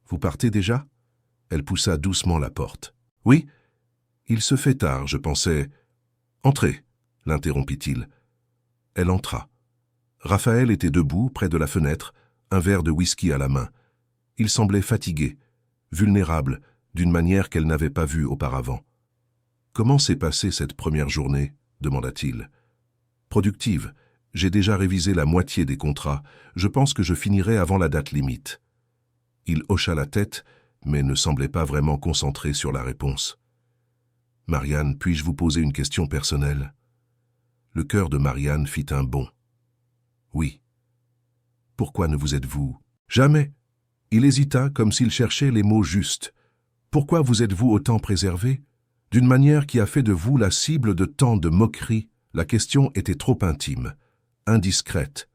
vous partez déjà ?» Elle poussa doucement la porte. « Oui, il se fait tard, je pensais. »« Entrez, » l'interrompit-il. Elle entra. Raphaël était debout, près de la fenêtre, un verre de whisky à la main. Il semblait fatigué, vulnérable, d'une manière qu'elle n'avait pas vue auparavant. « Comment s'est passée cette première journée ?» demanda-t-il. « Productive. J'ai déjà révisé la moitié des contrats. Je pense que je finirai avant la date limite. » Il hocha la tête, mais ne semblait pas vraiment concentré sur la réponse. « Marianne, puis-je vous poser une question personnelle ?» Le cœur de Marianne fit un bond. « Oui. »« Pourquoi ne vous êtes-vous... » »« Jamais. » Il hésita comme s'il cherchait les mots justes. « Pourquoi vous êtes-vous autant préservé ? D'une manière qui a fait de vous la cible de tant de moqueries. » La question était trop intime, indiscrète,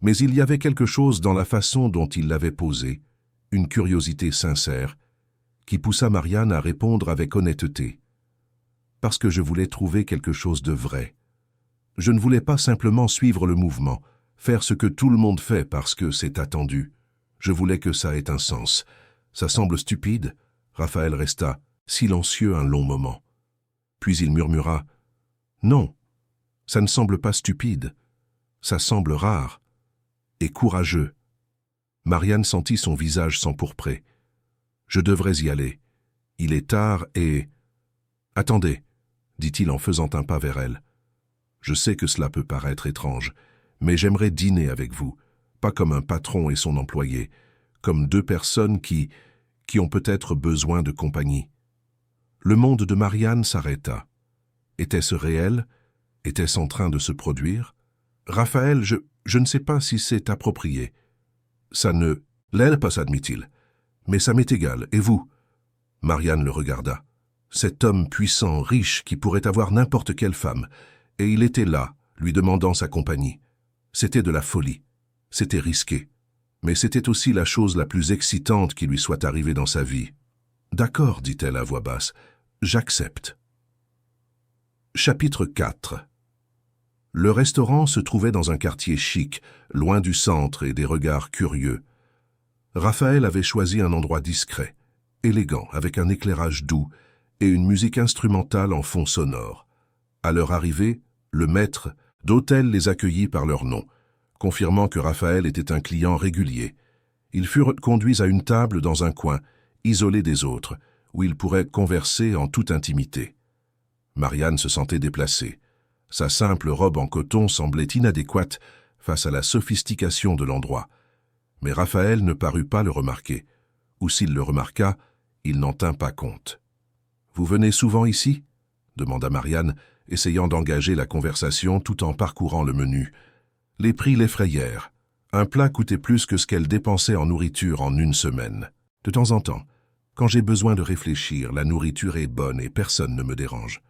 mais il y avait quelque chose dans la façon dont il l'avait posée, une curiosité sincère, qui poussa Marianne à répondre avec honnêteté. « Parce que je voulais trouver quelque chose de vrai. Je ne voulais pas simplement suivre le mouvement, faire ce que tout le monde fait parce que c'est attendu. Je voulais que ça ait un sens. Ça semble stupide. » Raphaël resta silencieux un long moment. Puis il murmura « Non, ça ne semble pas stupide. Ça semble rare et courageux. » Marianne sentit son visage s'empourprer. « Je devrais y aller. Il est tard et... »« Attendez, » dit-il en faisant un pas vers elle. « Je sais que cela peut paraître étrange, mais j'aimerais dîner avec vous, pas comme un patron et son employé, comme deux personnes qui ont peut-être besoin de compagnie. » Le monde de Marianne s'arrêta. Était-ce réel? Était-ce en train de se produire? « Raphaël, je ne sais pas si c'est approprié. »« Ça ne l'est pas, admit-il. Mais ça m'est égal. Et vous ?» Marianne le regarda. Cet homme puissant, riche, qui pourrait avoir n'importe quelle femme. Et il était là, lui demandant sa compagnie. C'était de la folie. C'était risqué. Mais c'était aussi la chose la plus excitante qui lui soit arrivée dans sa vie. « D'accord, dit-elle à voix basse. J'accepte. » Chapitre 4. Le restaurant se trouvait dans un quartier chic, loin du centre et des regards curieux. Raphaël avait choisi un endroit discret, élégant, avec un éclairage doux et une musique instrumentale en fond sonore. À leur arrivée, le maître d'hôtel les accueillit par leur nom, confirmant que Raphaël était un client régulier. Ils furent conduits à une table dans un coin, isolé des autres, où ils pourraient converser en toute intimité. Marianne se sentait déplacée. Sa simple robe en coton semblait inadéquate face à la sophistication de l'endroit. Mais Raphaël ne parut pas le remarquer, ou s'il le remarqua, il n'en tint pas compte. « Vous venez souvent ici ?» demanda Marianne, essayant d'engager la conversation tout en parcourant le menu. Les prix l'effrayèrent. Un plat coûtait plus que ce qu'elle dépensait en nourriture en une semaine. De temps en temps, quand j'ai besoin de réfléchir, la nourriture est bonne et personne ne me dérange.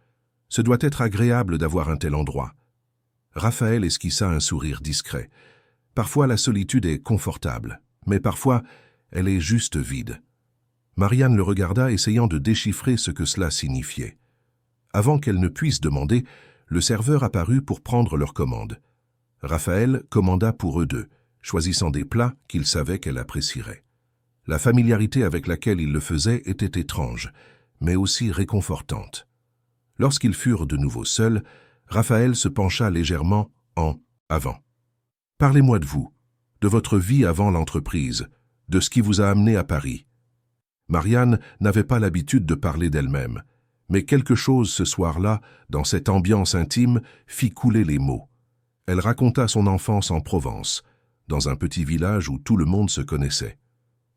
Ce doit être agréable d'avoir un tel endroit. Raphaël esquissa un sourire discret. Parfois la solitude est confortable, mais parfois elle est juste vide. Marianne le regarda, essayant de déchiffrer ce que cela signifiait. Avant qu'elle ne puisse demander, le serveur apparut pour prendre leur commande. Raphaël commanda pour eux deux, choisissant des plats qu'il savait qu'elle apprécierait. La familiarité avec laquelle il le faisait était étrange, mais aussi réconfortante. Lorsqu'ils furent de nouveau seuls, Raphaël se pencha légèrement en avant. « Parlez-moi de vous, de votre vie avant l'entreprise, de ce qui vous a amené à Paris. » Marianne n'avait pas l'habitude de parler d'elle-même, mais quelque chose ce soir-là, dans cette ambiance intime, fit couler les mots. Elle raconta son enfance en Provence, dans un petit village où tout le monde se connaissait.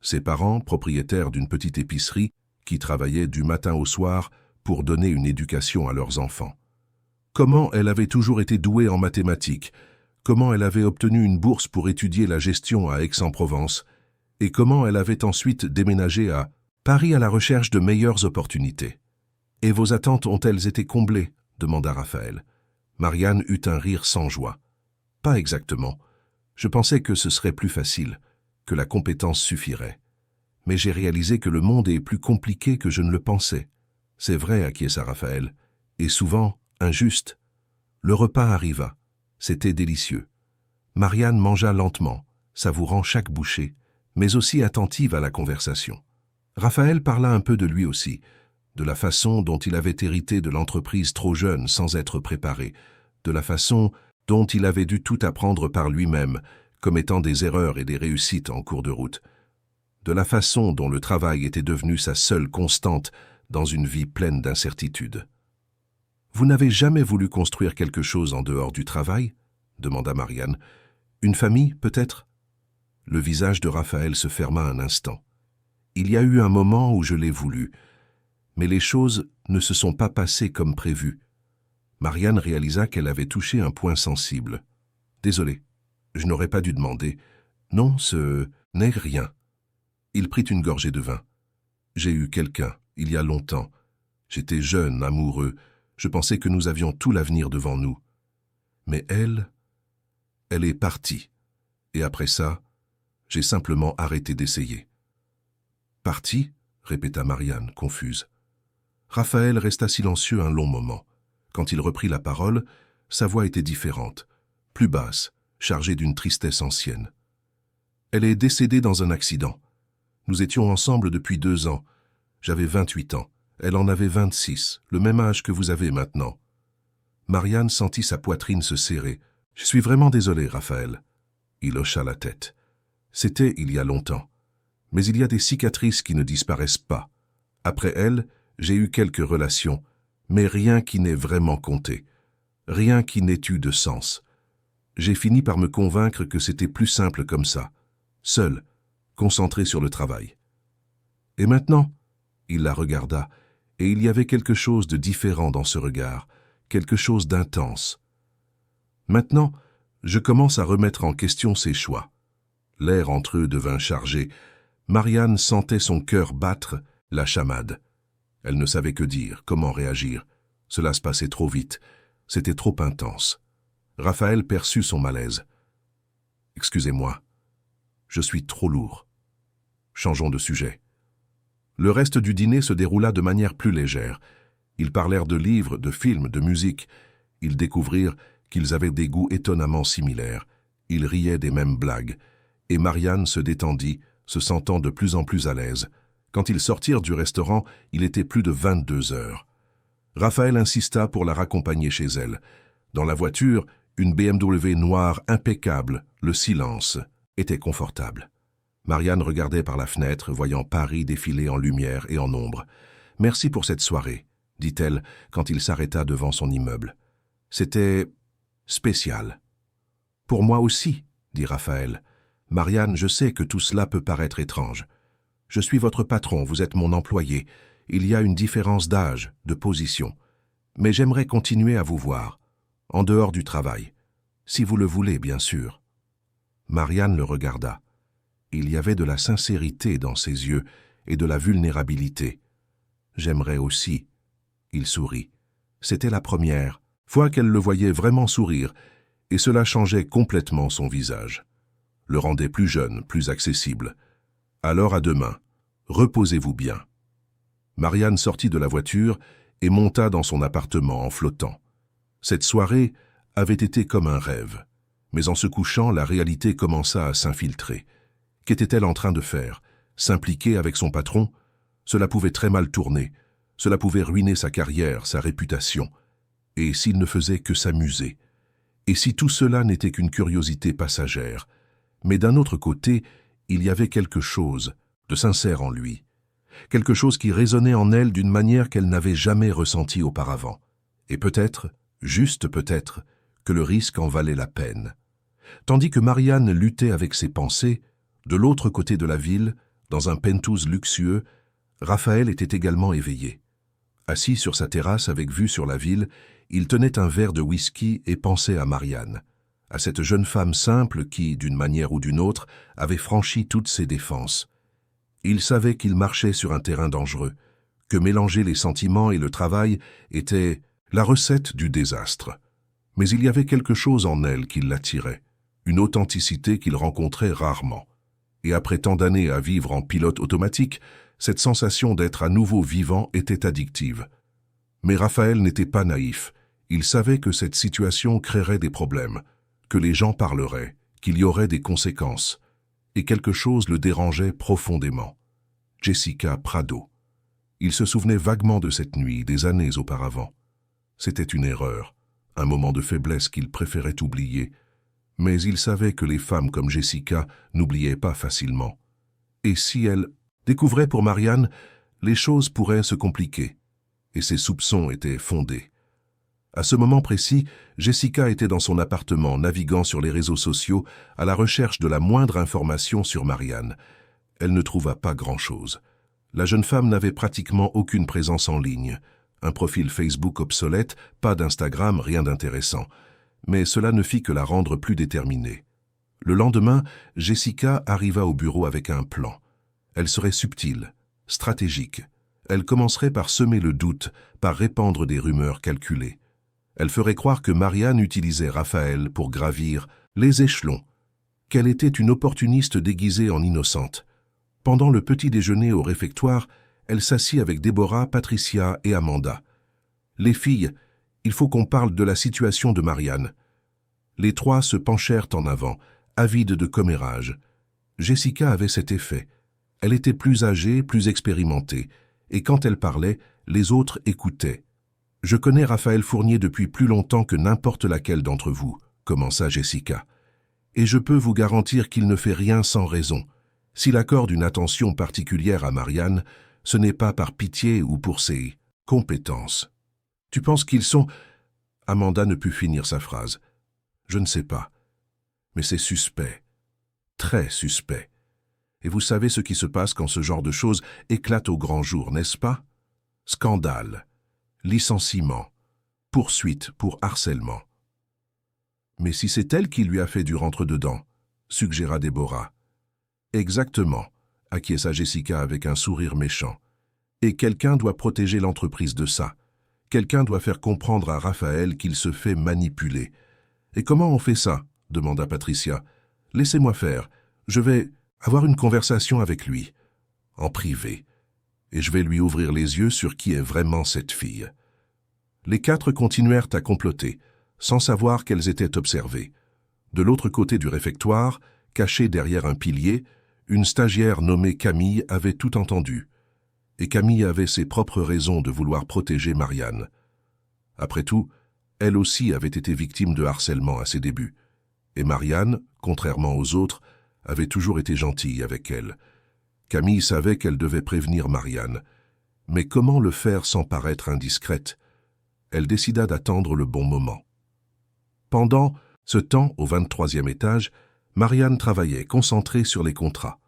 Ses parents, propriétaires d'une petite épicerie, qui travaillaient du matin au soir pour donner une éducation à leurs enfants. Comment elle avait toujours été douée en mathématiques, comment elle avait obtenu une bourse pour étudier la gestion à Aix-en-Provence, et comment elle avait ensuite déménagé à Paris à la recherche de meilleures opportunités. « Et vos attentes ont-elles été comblées ?» demanda Raphaël. Marianne eut un rire sans joie. « Pas exactement. Je pensais que ce serait plus facile, que la compétence suffirait. Mais j'ai réalisé que le monde est plus compliqué que je ne le pensais. C'est vrai, acquiesça Raphaël, et souvent injuste. Le repas arriva. C'était délicieux. Marianne mangea lentement, savourant chaque bouchée, mais aussi attentive à la conversation. Raphaël parla un peu de lui aussi, de la façon dont il avait hérité de l'entreprise trop jeune sans être préparé, de la façon dont il avait dû tout apprendre par lui-même, commettant des erreurs et des réussites en cours de route, de la façon dont le travail était devenu sa seule constante dans une vie pleine d'incertitudes. « Vous n'avez jamais voulu construire quelque chose en dehors du travail ?» demanda Marianne. « Une famille, peut-être ?» Le visage de Raphaël se ferma un instant. « Il y a eu un moment où je l'ai voulu, mais les choses ne se sont pas passées comme prévu. » Marianne réalisa qu'elle avait touché un point sensible. « Désolé, je n'aurais pas dû demander. Non, ce n'est rien. » Il prit une gorgée de vin. « J'ai eu quelqu'un, il y a longtemps. J'étais jeune, amoureux. Je pensais que nous avions tout l'avenir devant nous. Mais elle est partie. Et après ça, j'ai simplement arrêté d'essayer. »« Partie ?» répéta Marianne, confuse. Raphaël resta silencieux un long moment. Quand il reprit la parole, sa voix était différente, plus basse, chargée d'une tristesse ancienne. « Elle est décédée dans un accident. Nous étions ensemble depuis 2 ans. J'avais 28 ans. Elle en avait 26, le même âge que vous avez maintenant. » Marianne sentit sa poitrine se serrer. « Je suis vraiment désolé, Raphaël. » Il hocha la tête. « C'était il y a longtemps. Mais il y a des cicatrices qui ne disparaissent pas. Après elle, j'ai eu quelques relations, mais rien qui n'ait vraiment compté. Rien qui n'ait eu de sens. J'ai fini par me convaincre que c'était plus simple comme ça. Seul, concentré sur le travail. Et maintenant ?» Il la regarda, et il y avait quelque chose de différent dans ce regard, quelque chose d'intense. « Maintenant, je commence à remettre en question ses choix. » L'air entre eux devint chargé. Marianne sentait son cœur battre, la chamade. Elle ne savait que dire, comment réagir. Cela se passait trop vite. C'était trop intense. Raphaël perçut son malaise. « Excusez-moi, je suis trop lourd. Changeons de sujet. » Le reste du dîner se déroula de manière plus légère. Ils parlèrent de livres, de films, de musique. Ils découvrirent qu'ils avaient des goûts étonnamment similaires. Ils riaient des mêmes blagues. Et Marianne se détendit, se sentant de plus en plus à l'aise. Quand ils sortirent du restaurant, il était plus de 22 heures. Raphaël insista pour la raccompagner chez elle. Dans la voiture, une BMW noire impeccable, le silence, était confortable. Marianne regardait par la fenêtre, voyant Paris défiler en lumière et en ombre. « Merci pour cette soirée », dit-elle quand il s'arrêta devant son immeuble. « C'était spécial. »« Pour moi aussi », dit Raphaël. « Marianne, je sais que tout cela peut paraître étrange. Je suis votre patron, vous êtes mon employé. Il y a une différence d'âge, de position. Mais j'aimerais continuer à vous voir, en dehors du travail. Si vous le voulez, bien sûr. » Marianne le regarda. Il y avait de la sincérité dans ses yeux et de la vulnérabilité. « J'aimerais aussi. » Il sourit. C'était la première fois qu'elle le voyait vraiment sourire, et cela changeait complètement son visage. Le rendait plus jeune, plus accessible. « Alors à demain. Reposez-vous bien. » Marianne sortit de la voiture et monta dans son appartement en flottant. Cette soirée avait été comme un rêve. Mais en se couchant, la réalité commença à s'infiltrer. Qu'était-elle en train de faire? S'impliquer avec son patron? Cela pouvait très mal tourner. Cela pouvait ruiner sa carrière, sa réputation. Et s'il ne faisait que s'amuser? Et si tout cela n'était qu'une curiosité passagère? Mais d'un autre côté, il y avait quelque chose de sincère en lui. Quelque chose qui résonnait en elle d'une manière qu'elle n'avait jamais ressentie auparavant. Et peut-être, juste peut-être, que le risque en valait la peine. Tandis que Marianne luttait avec ses pensées, de l'autre côté de la ville, dans un penthouse luxueux, Raphaël était également éveillé. Assis sur sa terrasse avec vue sur la ville, il tenait un verre de whisky et pensait à Marianne, à cette jeune femme simple qui, d'une manière ou d'une autre, avait franchi toutes ses défenses. Il savait qu'il marchait sur un terrain dangereux, que mélanger les sentiments et le travail était la recette du désastre. Mais il y avait quelque chose en elle qui l'attirait, une authenticité qu'il rencontrait rarement. Et après tant d'années à vivre en pilote automatique, cette sensation d'être à nouveau vivant était addictive. Mais Raphaël n'était pas naïf. Il savait que cette situation créerait des problèmes, que les gens parleraient, qu'il y aurait des conséquences, et quelque chose le dérangeait profondément. Jessica Prado. Il se souvenait vaguement de cette nuit, des années auparavant. C'était une erreur, un moment de faiblesse qu'il préférait oublier, mais il savait que les femmes comme Jessica n'oubliaient pas facilement. Et si elle découvrait pour Marianne, les choses pourraient se compliquer, et ses soupçons étaient fondés. À ce moment précis, Jessica était dans son appartement, naviguant sur les réseaux sociaux, à la recherche de la moindre information sur Marianne. Elle ne trouva pas grand-chose. La jeune femme n'avait pratiquement aucune présence en ligne. Un profil Facebook obsolète, pas d'Instagram, rien d'intéressant. Mais cela ne fit que la rendre plus déterminée. Le lendemain, Jessica arriva au bureau avec un plan. Elle serait subtile, stratégique. Elle commencerait par semer le doute, par répandre des rumeurs calculées. Elle ferait croire que Marianne utilisait Raphaël pour gravir les échelons, qu'elle était une opportuniste déguisée en innocente. Pendant le petit déjeuner au réfectoire, elle s'assit avec Déborah, Patricia et Amanda. « Les filles, il faut qu'on parle de la situation de Marianne. » Les trois se penchèrent en avant, avides de commérage. Jessica avait cet effet. Elle était plus âgée, plus expérimentée, et quand elle parlait, les autres écoutaient. « Je connais Raphaël Fournier depuis plus longtemps que n'importe laquelle d'entre vous, » commença Jessica. « Et je peux vous garantir qu'il ne fait rien sans raison. S'il accorde une attention particulière à Marianne, ce n'est pas par pitié ou pour ses compétences. Tu penses qu'ils sont... » Amanda ne put finir sa phrase. « Je ne sais pas. Mais c'est suspect. Très suspect. Et vous savez ce qui se passe quand ce genre de choses éclate au grand jour, n'est-ce pas? Scandale. Licenciement, poursuite pour harcèlement. »« Mais si c'est elle qui lui a fait du rentre-dedans, » suggéra Déborah. « Exactement, » acquiesça Jessica avec un sourire méchant. « Et quelqu'un doit protéger l'entreprise de ça. Quelqu'un doit faire comprendre à Raphaël qu'il se fait manipuler. »« Et comment on fait ça ?» demanda Patricia. « Laissez-moi faire, je vais avoir une conversation avec lui, en privé. Et je vais lui ouvrir les yeux sur qui est vraiment cette fille. » Les quatre continuèrent à comploter, sans savoir qu'elles étaient observées. De l'autre côté du réfectoire, cachée derrière un pilier, une stagiaire nommée Camille avait tout entendu. Et Camille avait ses propres raisons de vouloir protéger Marianne. Après tout, elle aussi avait été victime de harcèlement à ses débuts. Et Marianne, contrairement aux autres, avait toujours été gentille avec elle. Camille savait qu'elle devait prévenir Marianne. Mais comment le faire sans paraître indiscrète? Elle décida d'attendre le bon moment. Pendant ce temps, au 23e étage, Marianne travaillait, concentrée sur les contrats.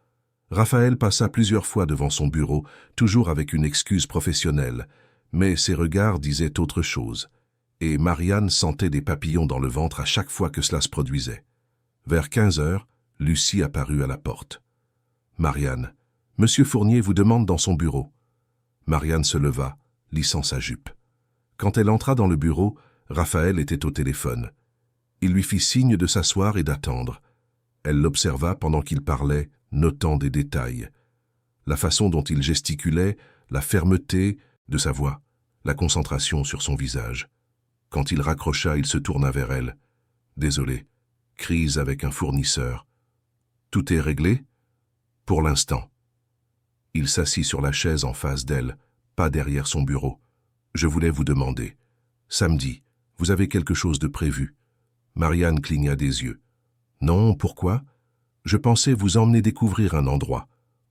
Raphaël passa plusieurs fois devant son bureau, toujours avec une excuse professionnelle, mais ses regards disaient autre chose, et Marianne sentait des papillons dans le ventre à chaque fois que cela se produisait. Vers 15 heures, Lucie apparut à la porte. « Marianne, Monsieur Fournier vous demande dans son bureau. » Marianne se leva, lissant sa jupe. Quand elle entra dans le bureau, Raphaël était au téléphone. Il lui fit signe de s'asseoir et d'attendre. Elle l'observa pendant qu'il parlait, notant des détails. La façon dont il gesticulait, la fermeté de sa voix, la concentration sur son visage. Quand il raccrocha, il se tourna vers elle. « Désolé, crise avec un fournisseur. »« Tout est réglé ?»« Pour l'instant. » Il s'assit sur la chaise en face d'elle, pas derrière son bureau. « Je voulais vous demander. Samedi, vous avez quelque chose de prévu ?» Marianne cligna des yeux. « Non, pourquoi ? Je pensais vous emmener découvrir un endroit,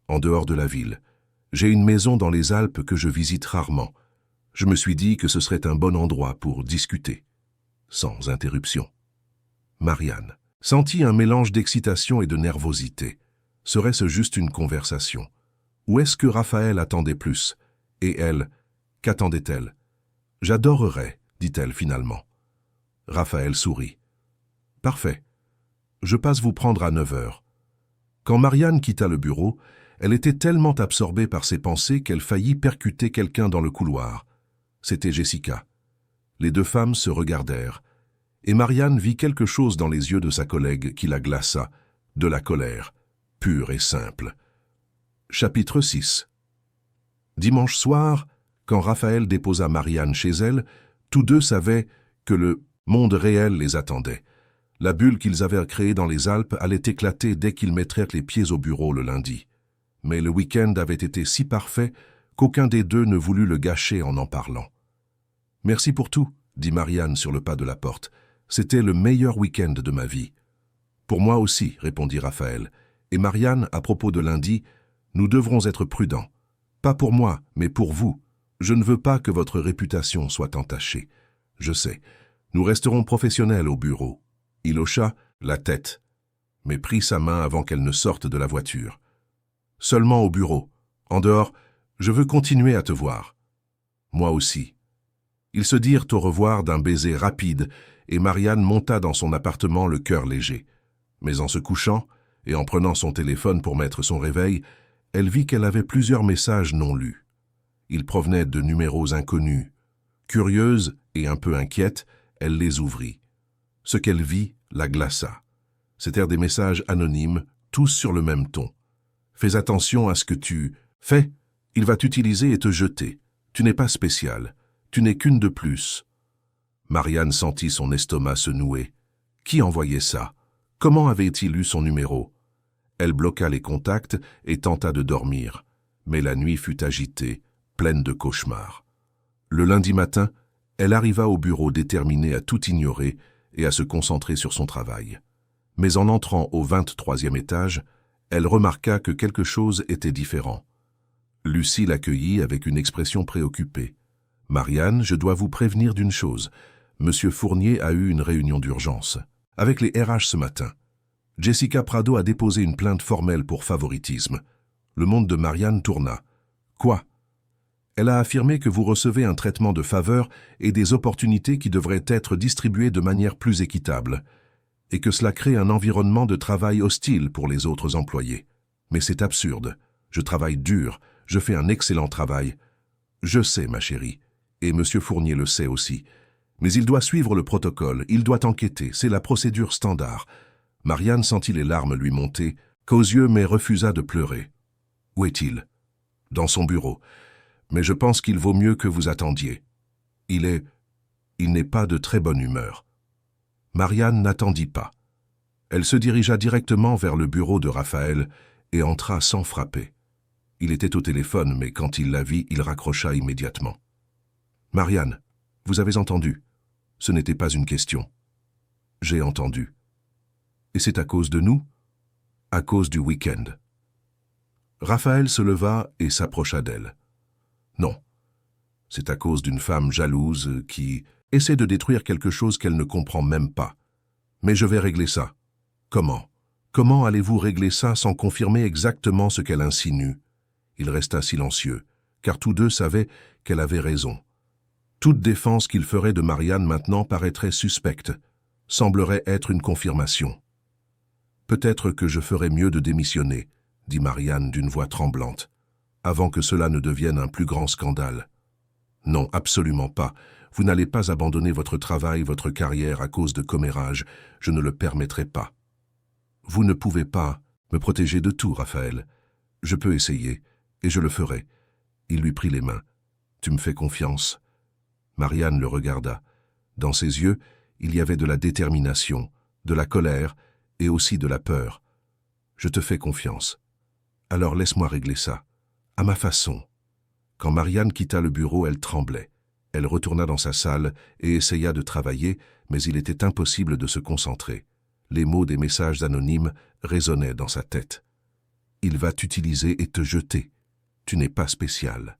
en dehors de la ville. J'ai une maison dans les Alpes que je visite rarement. Je me suis dit que ce serait un bon endroit pour discuter. » Sans interruption. Marianne sentit un mélange d'excitation et de nervosité. Serait-ce juste une conversation? Ou est-ce que Raphaël attendait plus? Et elle, qu'attendait-elle? « J'adorerais, » dit-elle finalement. Raphaël sourit. « Parfait. Je passe vous prendre à 9 heures. » Quand Marianne quitta le bureau, elle était tellement absorbée par ses pensées qu'elle faillit percuter quelqu'un dans le couloir. C'était Jessica. Les deux femmes se regardèrent, et Marianne vit quelque chose dans les yeux de sa collègue qui la glaça, de la colère, pure et simple. Chapitre 6. Dimanche soir, quand Raphaël déposa Marianne chez elle, tous deux savaient que le monde réel les attendait. La bulle qu'ils avaient créée dans les Alpes allait éclater dès qu'ils mettraient les pieds au bureau le lundi. Mais le week-end avait été si parfait qu'aucun des deux ne voulut le gâcher en parlant. « Merci pour tout », dit Marianne sur le pas de la porte. « C'était le meilleur week-end de ma vie. »« Pour moi aussi », répondit Raphaël. « Et Marianne, à propos de lundi, nous devrons être prudents. Pas pour moi, mais pour vous. Je ne veux pas que votre réputation soit entachée. Je sais, nous resterons professionnels au bureau. » Il hocha la tête, mais prit sa main avant qu'elle ne sorte de la voiture. « Seulement au bureau. En dehors, je veux continuer à te voir. »« Moi aussi. » Ils se dirent au revoir d'un baiser rapide et Marianne monta dans son appartement le cœur léger. Mais en se couchant et en prenant son téléphone pour mettre son réveil, elle vit qu'elle avait plusieurs messages non lus. Ils provenaient de numéros inconnus. Curieuse et un peu inquiète, elle les ouvrit. Ce qu'elle vit la glaça. C'étaient des messages anonymes, tous sur le même ton. « Fais attention à ce que tu fais. Il va t'utiliser et te jeter. Tu n'es pas spécial. Tu n'es qu'une de plus. » Marianne sentit son estomac se nouer. Qui envoyait ça? Comment avait-il eu son numéro? Elle bloqua les contacts et tenta de dormir. Mais la nuit fut agitée, pleine de cauchemars. Le lundi matin, elle arriva au bureau déterminée à tout ignorer et à se concentrer sur son travail. Mais en entrant au 23e étage, elle remarqua que quelque chose était différent. Lucie l'accueillit avec une expression préoccupée. « Marianne, je dois vous prévenir d'une chose. Monsieur Fournier a eu une réunion d'urgence. Avec les RH ce matin. Jessica Prado a déposé une plainte formelle pour favoritisme. » Le monde de Marianne tourna. « Quoi ?» Elle a affirmé que vous recevez un traitement de faveur et des opportunités qui devraient être distribuées de manière plus équitable, et que cela crée un environnement de travail hostile pour les autres employés. Mais c'est absurde. Je travaille dur, je fais un excellent travail. Je sais, ma chérie, et Monsieur Fournier le sait aussi. Mais il doit suivre le protocole, il doit enquêter, c'est la procédure standard. » Marianne sentit les larmes lui monter, qu'aux yeux mais refusa de pleurer. « Où est-il ?»« Dans son bureau. Mais je pense qu'il vaut mieux que vous attendiez. Il n'est pas de très bonne humeur. » Marianne n'attendit pas. Elle se dirigea directement vers le bureau de Raphaël et entra sans frapper. Il était au téléphone, mais quand il la vit, il raccrocha immédiatement. « Marianne, vous avez entendu. Ce n'était pas une question. »« J'ai entendu. »« Et c'est à cause de nous ?»« À cause du week-end. » Raphaël se leva et s'approcha d'elle. « Non. C'est à cause d'une femme jalouse qui essaie de détruire quelque chose qu'elle ne comprend même pas. Mais je vais régler ça. » « Comment? Comment allez-vous régler ça sans confirmer exactement ce qu'elle insinue ?» Il resta silencieux, car tous deux savaient qu'elle avait raison. Toute défense qu'il ferait de Marianne maintenant paraîtrait suspecte, semblerait être une confirmation. « Peut-être que je ferais mieux de démissionner, » dit Marianne d'une voix tremblante, « avant que cela ne devienne un plus grand scandale. »« Non, absolument pas. Vous n'allez pas abandonner votre travail, votre carrière à cause de commérages. Je ne le permettrai pas. »« Vous ne pouvez pas me protéger de tout, Raphaël. Je peux essayer, et je le ferai. » Il lui prit les mains. « Tu me fais confiance ?» Marianne le regarda. Dans ses yeux, il y avait de la détermination, de la colère et aussi de la peur. « Je te fais confiance. Alors laisse-moi régler ça, à ma façon. » Quand Marianne quitta le bureau, elle tremblait. Elle retourna dans sa salle et essaya de travailler, mais il était impossible de se concentrer. Les mots des messages anonymes résonnaient dans sa tête. « Il va t'utiliser et te jeter. Tu n'es pas spécial. »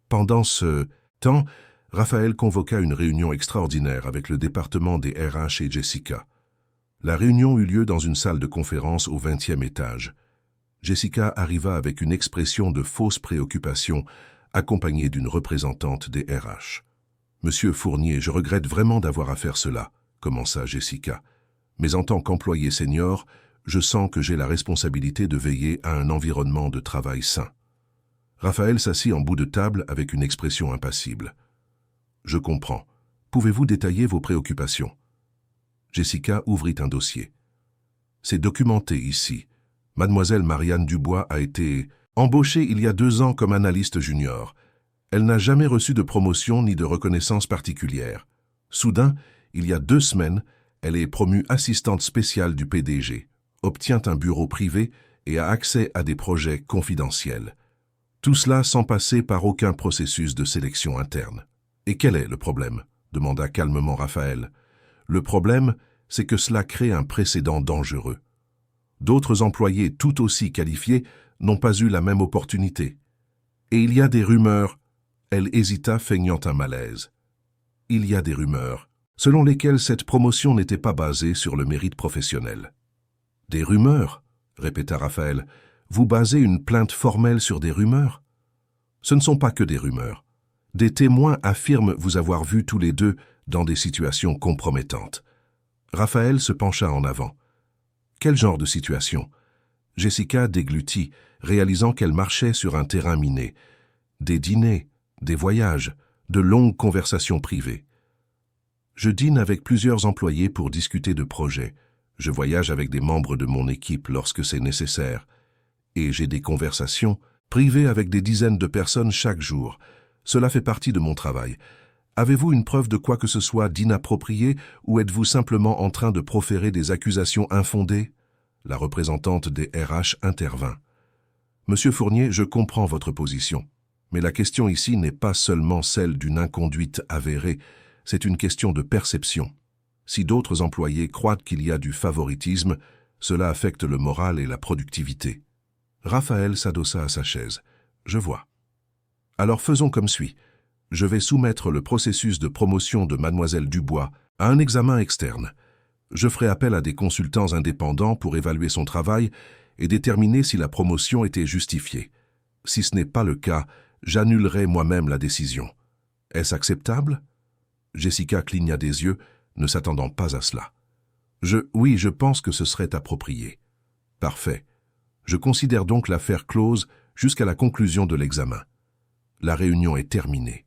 Pendant ce temps, Raphaël convoqua une réunion extraordinaire avec le département des RH et Jessica. La réunion eut lieu dans une salle de conférence au 20e étage. Jessica arriva avec une expression de fausse préoccupation, accompagnée d'une représentante des RH. « Monsieur Fournier, je regrette vraiment d'avoir à faire cela, » commença Jessica. « Mais en tant qu'employé senior, je sens que j'ai la responsabilité de veiller à un environnement de travail sain. » Raphaël s'assit en bout de table avec une expression impassible. « Je comprends. Pouvez-vous détailler vos préoccupations ?» Jessica ouvrit un dossier. « C'est documenté ici. Mademoiselle Marianne Dubois a été embauchée il y a 2 ans comme analyste junior. Elle n'a jamais reçu de promotion ni de reconnaissance particulière. Soudain, Il y a 2 semaines, elle est promue assistante spéciale du PDG, obtient un bureau privé et a accès à des projets confidentiels. Tout cela sans passer par aucun processus de sélection interne. Et quel est le problème ? Demanda calmement Raphaël. Le problème, c'est que cela crée un précédent dangereux. D'autres employés tout aussi qualifiés n'ont pas eu la même opportunité. Et il y a des rumeurs. Elle hésita, feignant un malaise. Il y a des rumeurs, selon lesquelles cette promotion n'était pas basée sur le mérite professionnel. Des rumeurs, répéta Raphaël. Vous basez une plainte formelle sur des rumeurs? Ce ne sont pas que des rumeurs. Des témoins affirment vous avoir vus tous les deux dans des situations compromettantes. Raphaël se pencha en avant. Quel genre de situation? Jessica déglutit, réalisant qu'elle marchait sur un terrain miné. Des dîners, des voyages, de longues conversations privées. Je dîne avec plusieurs employés pour discuter de projets. Je voyage avec des membres de mon équipe lorsque c'est nécessaire. Et j'ai des conversations privées avec des dizaines de personnes chaque jour. Cela fait partie de mon travail. Avez-vous une preuve de quoi que ce soit d'inapproprié ou êtes-vous simplement en train de proférer des accusations infondées? La représentante des RH intervint. Monsieur Fournier, je comprends votre position. Mais la question ici n'est pas seulement celle d'une inconduite avérée, c'est une question de perception. Si d'autres employés croient qu'il y a du favoritisme, cela affecte le moral et la productivité. Raphaël s'adossa à sa chaise. Je vois. Alors faisons comme suit. Je vais soumettre le processus de promotion de Mademoiselle Dubois à un examen externe. Je ferai appel à des consultants indépendants pour évaluer son travail et déterminer si la promotion était justifiée. Si ce n'est pas le cas, j'annulerai moi-même la décision. Est-ce acceptable? Jessica cligna des yeux, ne s'attendant pas à cela. Oui, je pense que ce serait approprié. Parfait. Je considère donc l'affaire close jusqu'à la conclusion de l'examen. La réunion est terminée.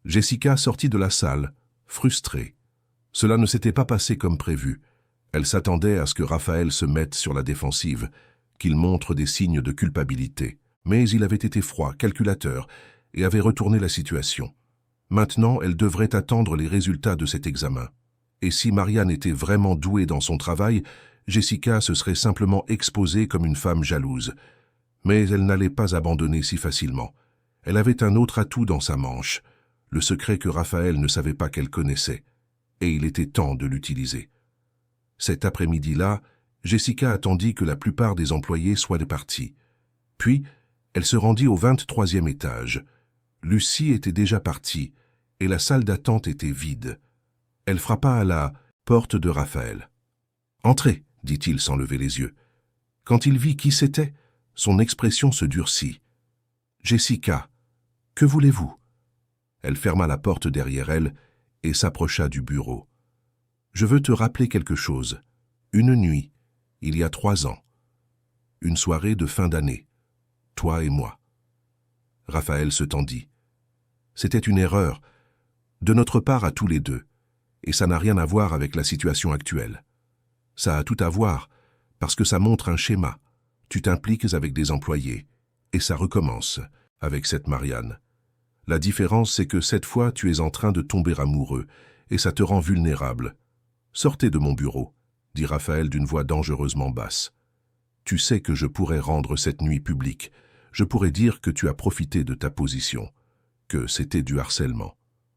Jessica sortit de la salle, frustrée. Cela ne s'était pas passé comme prévu. Elle s'attendait à ce que Raphaël se mette sur la défensive, qu'il montre des signes de culpabilité. Mais il avait été froid, calculateur, et avait retourné la situation. Maintenant, elle devrait attendre les résultats de cet examen. Et si Marianne était vraiment douée dans son travail, Jessica se serait simplement exposée comme une femme jalouse. Mais elle n'allait pas abandonner si facilement. Elle avait un autre atout dans sa manche, le secret que Raphaël ne savait pas qu'elle connaissait, et il était temps de l'utiliser. Cet après-midi-là, Jessica attendit que la plupart des employés soient départis. Puis, elle se rendit au 23e étage. Lucie était déjà partie, et la salle d'attente était vide. Elle frappa à la porte de Raphaël. « Entrez », dit-il sans lever les yeux. Quand il vit qui c'était, son expression se durcit. « Jessica, que voulez-vous » Elle ferma la porte derrière elle et s'approcha du bureau. « Je veux te rappeler quelque chose. Une nuit, il y a 3 ans. Une soirée de fin d'année. Toi et moi. » Raphaël se tendit. C'était une erreur, de notre part à tous les deux, et ça n'a rien à voir avec la situation actuelle. Ça a tout à voir, parce que ça montre un schéma. Tu t'impliques avec des employés, et ça recommence avec cette Marianne. La différence, c'est que cette fois, tu es en train de tomber amoureux, et ça te rend vulnérable. « Sortez de mon bureau », dit Raphaël d'une voix dangereusement basse. « Tu sais que je pourrais rendre cette nuit publique. Je pourrais dire que tu as profité de ta position, que c'était du harcèlement.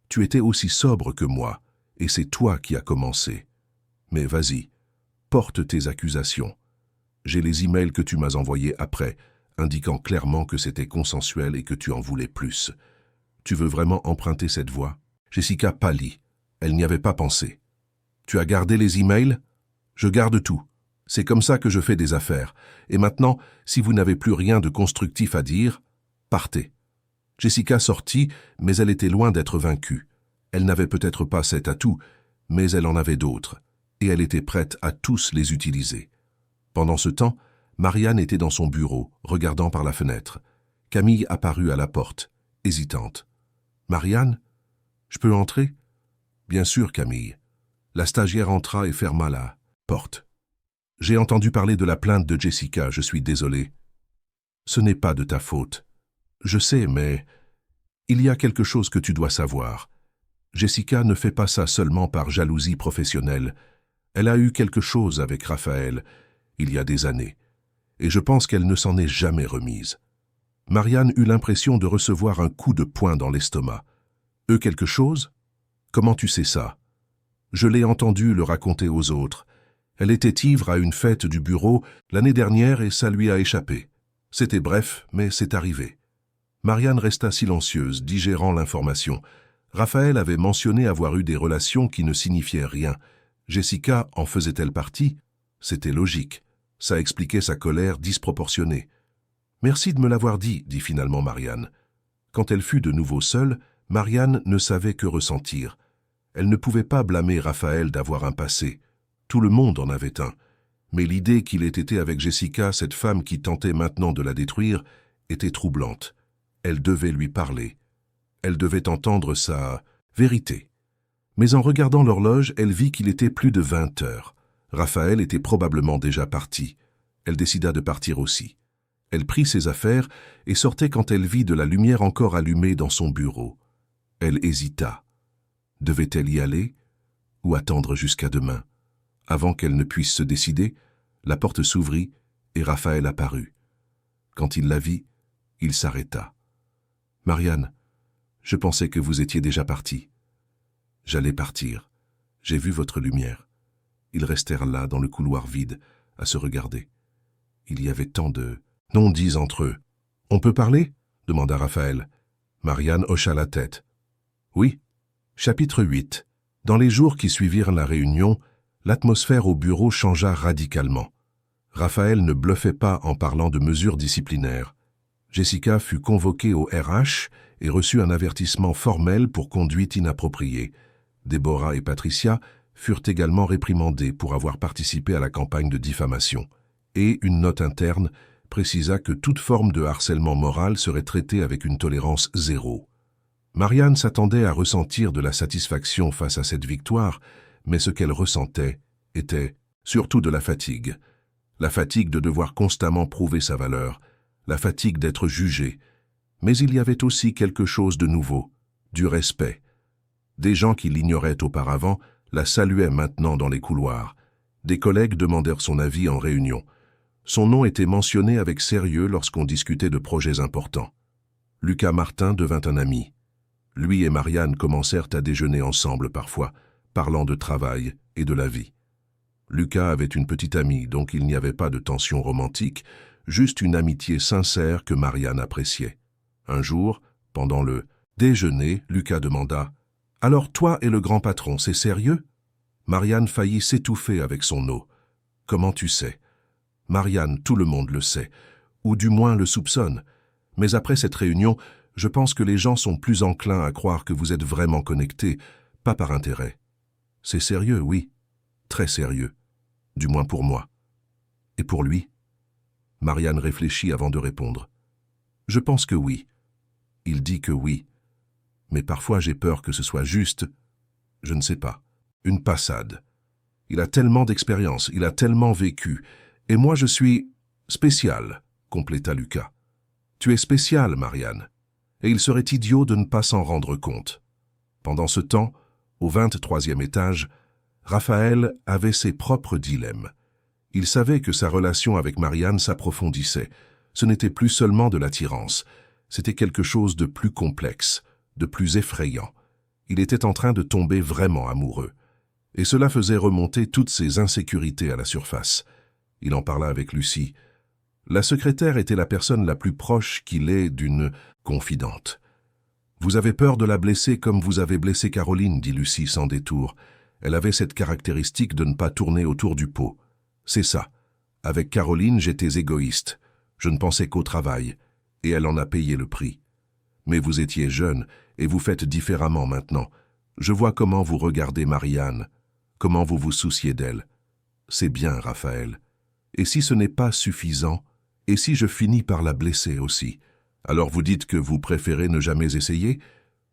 Tu étais aussi sobre que moi, et c'est toi qui as commencé. Mais vas-y, porte tes accusations. J'ai les emails que tu m'as envoyés après, indiquant clairement que c'était consensuel et que tu en voulais plus. Tu veux vraiment emprunter cette voie ?» Jessica pâlit. Elle n'y avait pas pensé. « Tu as gardé les emails ? Je garde tout. C'est comme ça que je fais des affaires. Et maintenant, si vous n'avez plus rien de constructif à dire, partez. » Jessica sortit, mais elle était loin d'être vaincue. Elle n'avait peut-être pas cet atout, mais elle en avait d'autres, et elle était prête à tous les utiliser. Pendant ce temps, Marianne était dans son bureau, regardant par la fenêtre. Camille apparut à la porte, hésitante. « Marianne, je peux entrer ?»« Bien sûr, Camille. » La stagiaire entra et ferma la porte. « J'ai entendu parler de la plainte de Jessica, je suis désolé. »« Ce n'est pas de ta faute. Je sais, mais il y a quelque chose que tu dois savoir. Jessica ne fait pas ça seulement par jalousie professionnelle. Elle a eu quelque chose avec Raphaël, il y a des années, et je pense qu'elle ne s'en est jamais remise. Marianne eut l'impression de recevoir un coup de poing dans l'estomac. « Quelque chose? Comment tu sais ça ?» Je l'ai entendu le raconter aux autres. Elle était ivre à une fête du bureau l'année dernière et ça lui a échappé. C'était bref, mais c'est arrivé. Marianne resta silencieuse, digérant l'information. Raphaël avait mentionné avoir eu des relations qui ne signifiaient rien. Jessica en faisait-elle partie? C'était logique. Ça expliquait sa colère disproportionnée. « Merci de me l'avoir dit, » dit finalement Marianne. Quand elle fut de nouveau seule, Marianne ne savait que ressentir. Elle ne pouvait pas blâmer Raphaël d'avoir un passé. Tout le monde en avait un. Mais l'idée qu'il ait été avec Jessica, cette femme qui tentait maintenant de la détruire, était troublante. Elle devait lui parler. Elle devait entendre sa vérité. Mais en regardant l'horloge, elle vit qu'il était plus de 20 heures. Raphaël était probablement déjà parti. Elle décida de partir aussi. Elle prit ses affaires et sortait quand elle vit de la lumière encore allumée dans son bureau. Elle hésita. Devait-elle y aller ou attendre jusqu'à demain? Avant qu'elle ne puisse se décider, la porte s'ouvrit et Raphaël apparut. Quand il la vit, il s'arrêta. « Marianne, je pensais que vous étiez déjà partie. » « J'allais partir. J'ai vu votre lumière. » Ils restèrent là, dans le couloir vide, à se regarder. Il y avait tant de non-dits entre eux. « On peut parler ?» demanda Raphaël. Marianne hocha la tête. « Oui. » Chapitre 8. Dans les jours qui suivirent la réunion, l'atmosphère au bureau changea radicalement. Raphaël ne bluffait pas en parlant de mesures disciplinaires. Jessica fut convoquée au RH et reçut un avertissement formel pour conduite inappropriée. Déborah et Patricia furent également réprimandées pour avoir participé à la campagne de diffamation. Et une note interne précisa que toute forme de harcèlement moral serait traitée avec une tolérance zéro. Marianne s'attendait à ressentir de la satisfaction face à cette victoire, mais ce qu'elle ressentait était surtout de la fatigue. La fatigue de devoir constamment prouver sa valeur, la fatigue d'être jugée. Mais il y avait aussi quelque chose de nouveau, du respect. Des gens qui l'ignoraient auparavant la saluaient maintenant dans les couloirs. Des collègues demandèrent son avis en réunion. Son nom était mentionné avec sérieux lorsqu'on discutait de projets importants. Lucas Martin devint un ami. Lui et Marianne commencèrent à déjeuner ensemble parfois, parlant de travail et de la vie. Lucas avait une petite amie, donc il n'y avait pas de tension romantique, juste une amitié sincère que Marianne appréciait. Un jour, pendant le déjeuner, Lucas demanda « Alors toi et le grand patron, c'est sérieux ?» Marianne faillit s'étouffer avec son eau. « Comment tu sais ?»« Marianne, tout le monde le sait, ou du moins le soupçonne. Mais après cette réunion, je pense que les gens sont plus enclins à croire que vous êtes vraiment connectés, pas par intérêt. C'est sérieux, oui, très sérieux, du moins pour moi. Et pour lui ?» Marianne réfléchit avant de répondre. « Je pense que oui. Il dit que oui. Mais parfois j'ai peur que ce soit juste, je ne sais pas, une passade. Il a tellement d'expérience, il a tellement vécu. Et moi je suis spécial, compléta Lucas. Tu es spécial, Marianne. Et il serait idiot de ne pas s'en rendre compte. Pendant ce temps, au 23e étage, Raphaël avait ses propres dilemmes. Il savait que sa relation avec Marianne s'approfondissait. Ce n'était plus seulement de l'attirance, c'était quelque chose de plus complexe, de plus effrayant. Il était en train de tomber vraiment amoureux. Et cela faisait remonter toutes ses insécurités à la surface. Il en parla avec Lucie. La secrétaire était la personne la plus proche qu'il ait d'une confidente. « Vous avez peur de la blesser comme vous avez blessé Caroline, » dit Lucie sans détour. Elle avait cette caractéristique de ne pas tourner autour du pot. « C'est ça. Avec Caroline, j'étais égoïste. Je ne pensais qu'au travail. Et elle en a payé le prix. Mais vous étiez jeune, et vous faites différemment maintenant. Je vois comment vous regardez Marianne, comment vous vous souciez d'elle. C'est bien, Raphaël. Et si ce n'est pas suffisant, et si je finis par la blesser aussi, alors vous dites que vous préférez ne jamais essayer?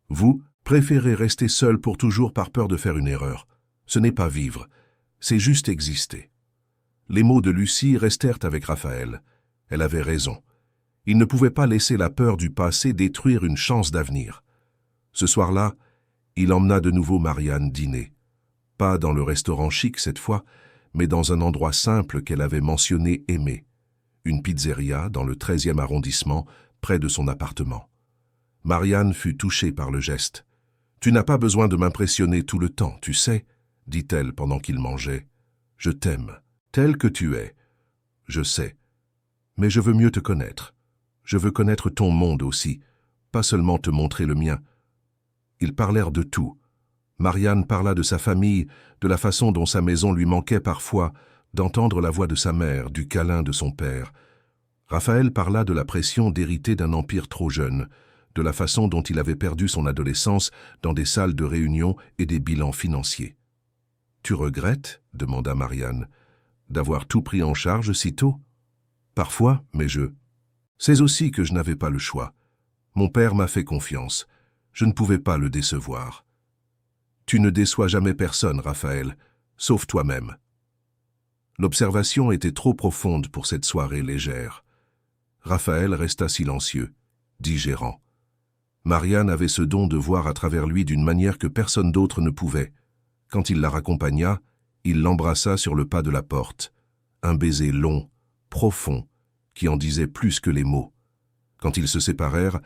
Vous préférez rester seul pour toujours par peur de faire une erreur. Ce n'est pas vivre, c'est juste exister. » Les mots de Lucie restèrent avec Raphaël. Elle avait raison. Il ne pouvait pas laisser la peur du passé détruire une chance d'avenir. Ce soir-là, Il emmena de nouveau Marianne dîner. Pas dans le restaurant chic cette fois, mais dans un endroit simple qu'elle avait mentionné aimer. Une pizzeria dans le 13e arrondissement, près de son appartement. Marianne fut touchée par le geste. « Tu n'as pas besoin de m'impressionner tout le temps, tu sais, » dit-elle pendant qu'il mangeait. « Je t'aime, tel que tu es. Je sais. Mais je veux mieux te connaître. Je veux connaître ton monde aussi, pas seulement te montrer le mien. » Ils parlèrent de tout. Marianne parla de sa famille, de la façon dont sa maison lui manquait parfois, d'entendre la voix de sa mère, du câlin de son père. Raphaël parla de la pression d'hériter d'un empire trop jeune, de la façon dont il avait perdu son adolescence dans des salles de réunion et des bilans financiers. « Tu regrettes ?» demanda Marianne. « D'avoir tout pris en charge si tôt ?»« Parfois, mais je... C'est aussi que je n'avais pas le choix. Mon père m'a fait confiance. Je ne pouvais pas le décevoir. »« Tu ne déçois jamais personne, Raphaël, sauf toi-même. » L'observation était trop profonde pour cette soirée légère. Raphaël resta silencieux, digérant. Marianne avait ce don de voir à travers lui d'une manière que personne d'autre ne pouvait. Quand il la raccompagna, il l'embrassa sur le pas de la porte. Un baiser long, profond, qui en disait plus que les mots. Quand ils se séparèrent,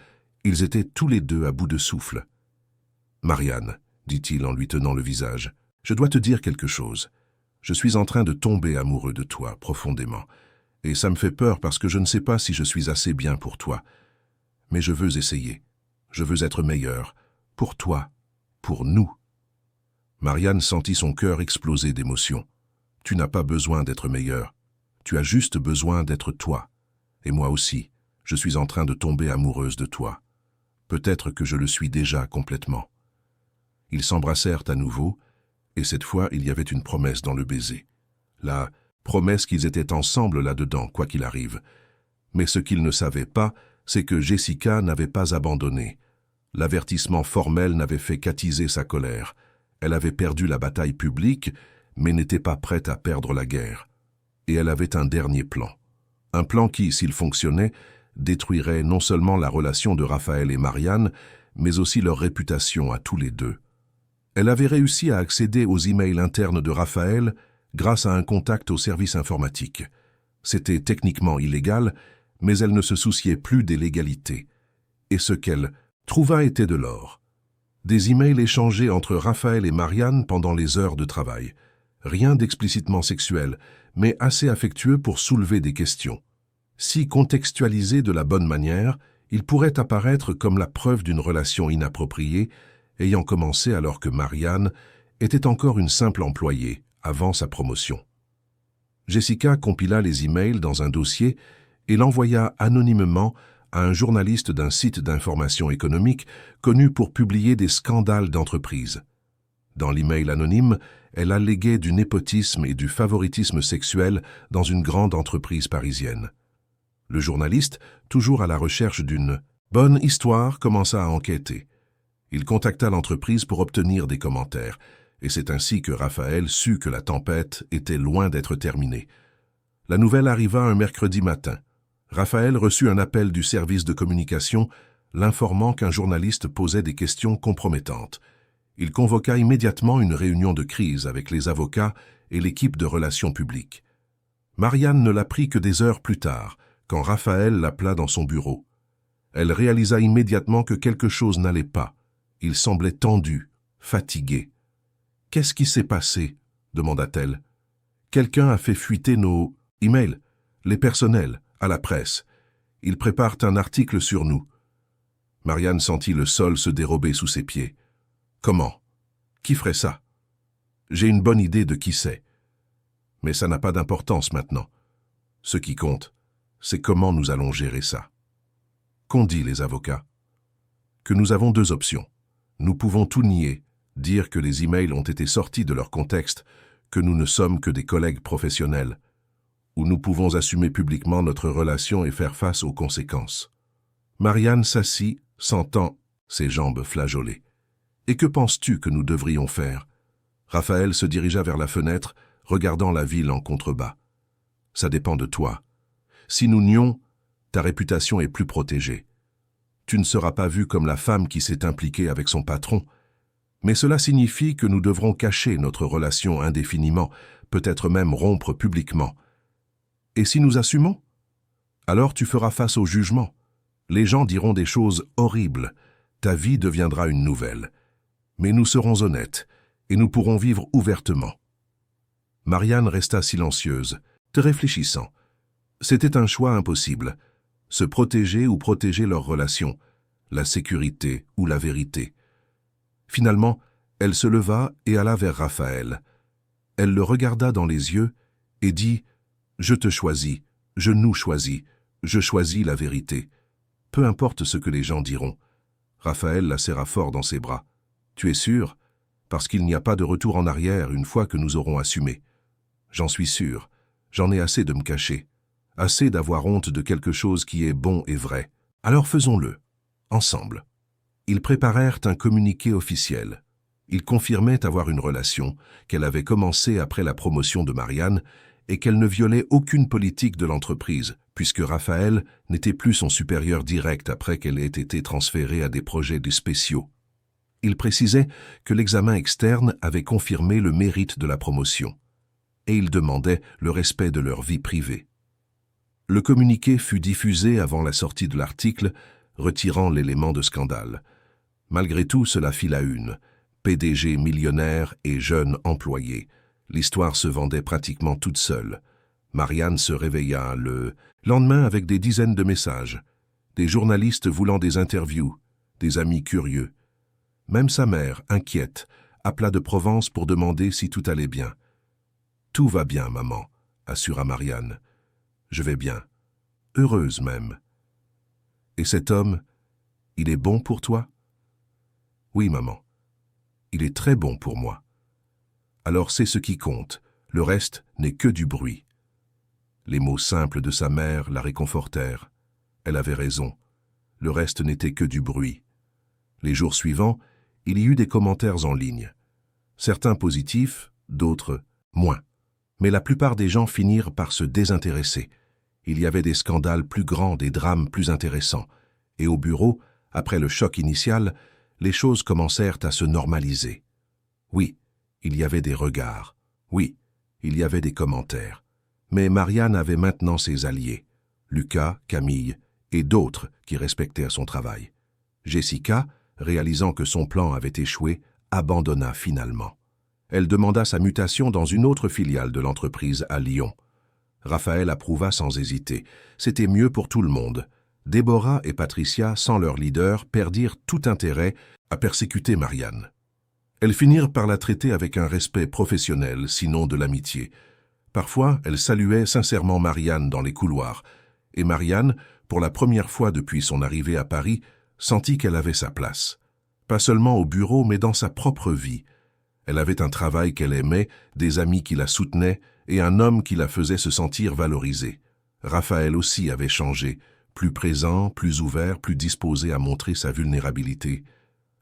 ils étaient tous les deux à bout de souffle. « Marianne, » dit-il en lui tenant le visage, « je dois te dire quelque chose. Je suis en train de tomber amoureux de toi, profondément. Et ça me fait peur parce que je ne sais pas si je suis assez bien pour toi. Mais je veux essayer. Je veux être meilleur. Pour toi. Pour nous. » Marianne sentit son cœur exploser d'émotion. « Tu n'as pas besoin d'être meilleur. Tu as juste besoin d'être toi. Et moi aussi, je suis en train de tomber amoureuse de toi. Peut-être que je le suis déjà complètement. » Ils s'embrassèrent à nouveau, et cette fois il y avait une promesse dans le baiser. La promesse qu'ils étaient ensemble là-dedans, quoi qu'il arrive. Mais ce qu'ils ne savaient pas, c'est que Jessica n'avait pas abandonné. L'avertissement formel n'avait fait qu'attiser sa colère. Elle avait perdu la bataille publique, mais n'était pas prête à perdre la guerre. Et elle avait un dernier plan. Un plan qui, s'il fonctionnait, détruirait non seulement la relation de Raphaël et Marianne, mais aussi leur réputation à tous les deux. Elle avait réussi à accéder aux emails internes de Raphaël grâce à un contact au service informatique. C'était techniquement illégal, mais elle ne se souciait plus des légalités. Et ce qu'elle trouva était de l'or. Des emails échangés entre Raphaël et Marianne pendant les heures de travail. Rien d'explicitement sexuel, mais assez affectueux pour soulever des questions. Si contextualisé de la bonne manière, il pourrait apparaître comme la preuve d'une relation inappropriée, ayant commencé alors que Marianne était encore une simple employée, avant sa promotion. Jessica compila les emails dans un dossier et l'envoya anonymement à un journaliste d'un site d'information économique connu pour publier des scandales d'entreprise. Dans l'email anonyme, elle alléguait du népotisme et du favoritisme sexuel dans une grande entreprise parisienne. Le journaliste, toujours à la recherche d'une bonne histoire, commença à enquêter. Il contacta l'entreprise pour obtenir des commentaires, et c'est ainsi que Raphaël sut que la tempête était loin d'être terminée. La nouvelle arriva un mercredi matin. Raphaël reçut un appel du service de communication l'informant qu'un journaliste posait des questions compromettantes. Il convoqua immédiatement une réunion de crise avec les avocats et l'équipe de relations publiques. Marianne ne l'apprit que des heures plus tard, quand Raphaël l'appela dans son bureau. Elle réalisa immédiatement que quelque chose n'allait pas. Il semblait tendu, fatigué. « Qu'est-ce qui s'est passé ?» demanda-t-elle. « Quelqu'un a fait fuiter nos emails, les personnels, à la presse. Ils préparent un article sur nous. » Marianne sentit le sol se dérober sous ses pieds. « Comment? Qui ferait ça? J'ai une bonne idée de qui c'est. Mais ça n'a pas d'importance maintenant. Ce qui compte, c'est comment nous allons gérer ça. » Qu'ont dit les avocats? Que nous avons deux options. Nous pouvons tout nier, dire que les emails ont été sortis de leur contexte, que nous ne sommes que des collègues professionnels, ou nous pouvons assumer publiquement notre relation et faire face aux conséquences. Marianne s'assit, sentant ses jambes flageoler. « Et que penses-tu que nous devrions faire ?» Raphaël se dirigea vers la fenêtre, regardant la ville en contrebas. « Ça dépend de toi. Si nous nions, ta réputation est plus protégée. Tu ne seras pas vue comme la femme qui s'est impliquée avec son patron, Mais cela signifie que nous devrons cacher notre relation indéfiniment, peut-être même rompre publiquement. Et si nous assumons? Alors tu feras face au jugement. Les gens diront des choses horribles. Ta vie deviendra une nouvelle. Mais nous serons honnêtes, et nous pourrons vivre ouvertement. Marianne resta silencieuse, te réfléchissant. C'était un choix impossible. Se protéger ou protéger leur relation, la sécurité ou la vérité. Finalement, elle se leva et alla vers Raphaël. Elle le regarda dans les yeux et dit « Je te choisis, je nous choisis, je choisis la vérité. Peu importe ce que les gens diront. » Raphaël la serra fort dans ses bras. « Tu es sûr? Parce qu'il n'y a pas de retour en arrière une fois que nous aurons assumé. » « J'en suis sûr. J'en ai assez de me cacher. Assez d'avoir honte de quelque chose qui est bon et vrai. Alors faisons-le, ensemble. » Ils préparèrent un communiqué officiel. Ils confirmaient avoir une relation, qu'elle avait commencé après la promotion de Marianne et qu'elle ne violait aucune politique de l'entreprise, puisque Raphaël n'était plus son supérieur direct après qu'elle ait été transférée à des projets spéciaux. Ils précisaient que l'examen externe avait confirmé le mérite de la promotion. Et ils demandaient le respect de leur vie privée. Le communiqué fut diffusé avant la sortie de l'article, retirant l'élément de scandale. Malgré tout, cela fit la une. PDG millionnaire et jeune employé. L'histoire se vendait pratiquement toute seule. Marianne se réveilla le lendemain avec des dizaines de messages. Des journalistes voulant des interviews, des amis curieux. Même sa mère, inquiète, appela de Provence pour demander si tout allait bien. « Tout va bien, maman, » assura Marianne. « Je vais bien. Heureuse même. »« Et cet homme, il est bon pour toi ?»« Oui, maman. Il est très bon pour moi. »« Alors c'est ce qui compte. Le reste n'est que du bruit. » Les mots simples de sa mère la réconfortèrent. Elle avait raison. Le reste n'était que du bruit. Les jours suivants, il y eut des commentaires en ligne. Certains positifs, d'autres moins. Mais la plupart des gens finirent par se désintéresser. Il y avait des scandales plus grands, des drames plus intéressants. Et au bureau, après le choc initial, les choses commencèrent à se normaliser. Oui, il y avait des regards. Oui, il y avait des commentaires. Mais Marianne avait maintenant ses alliés, Lucas, Camille et d'autres qui respectaient son travail. Jessica, réalisant que son plan avait échoué, abandonna finalement. Elle demanda sa mutation dans une autre filiale de l'entreprise à Lyon. Raphaël approuva sans hésiter. C'était mieux pour tout le monde. Déborah et Patricia, sans leur leader, perdirent tout intérêt à persécuter Marianne. Elles finirent par la traiter avec un respect professionnel, sinon de l'amitié. Parfois, elles saluaient sincèrement Marianne dans les couloirs. Et Marianne, pour la première fois depuis son arrivée à Paris, sentit qu'elle avait sa place. Pas seulement au bureau, mais dans sa propre vie. Elle avait un travail qu'elle aimait, des amis qui la soutenaient et un homme qui la faisait se sentir valorisée. Raphaël aussi avait changé, plus présent, plus ouvert, plus disposé à montrer sa vulnérabilité.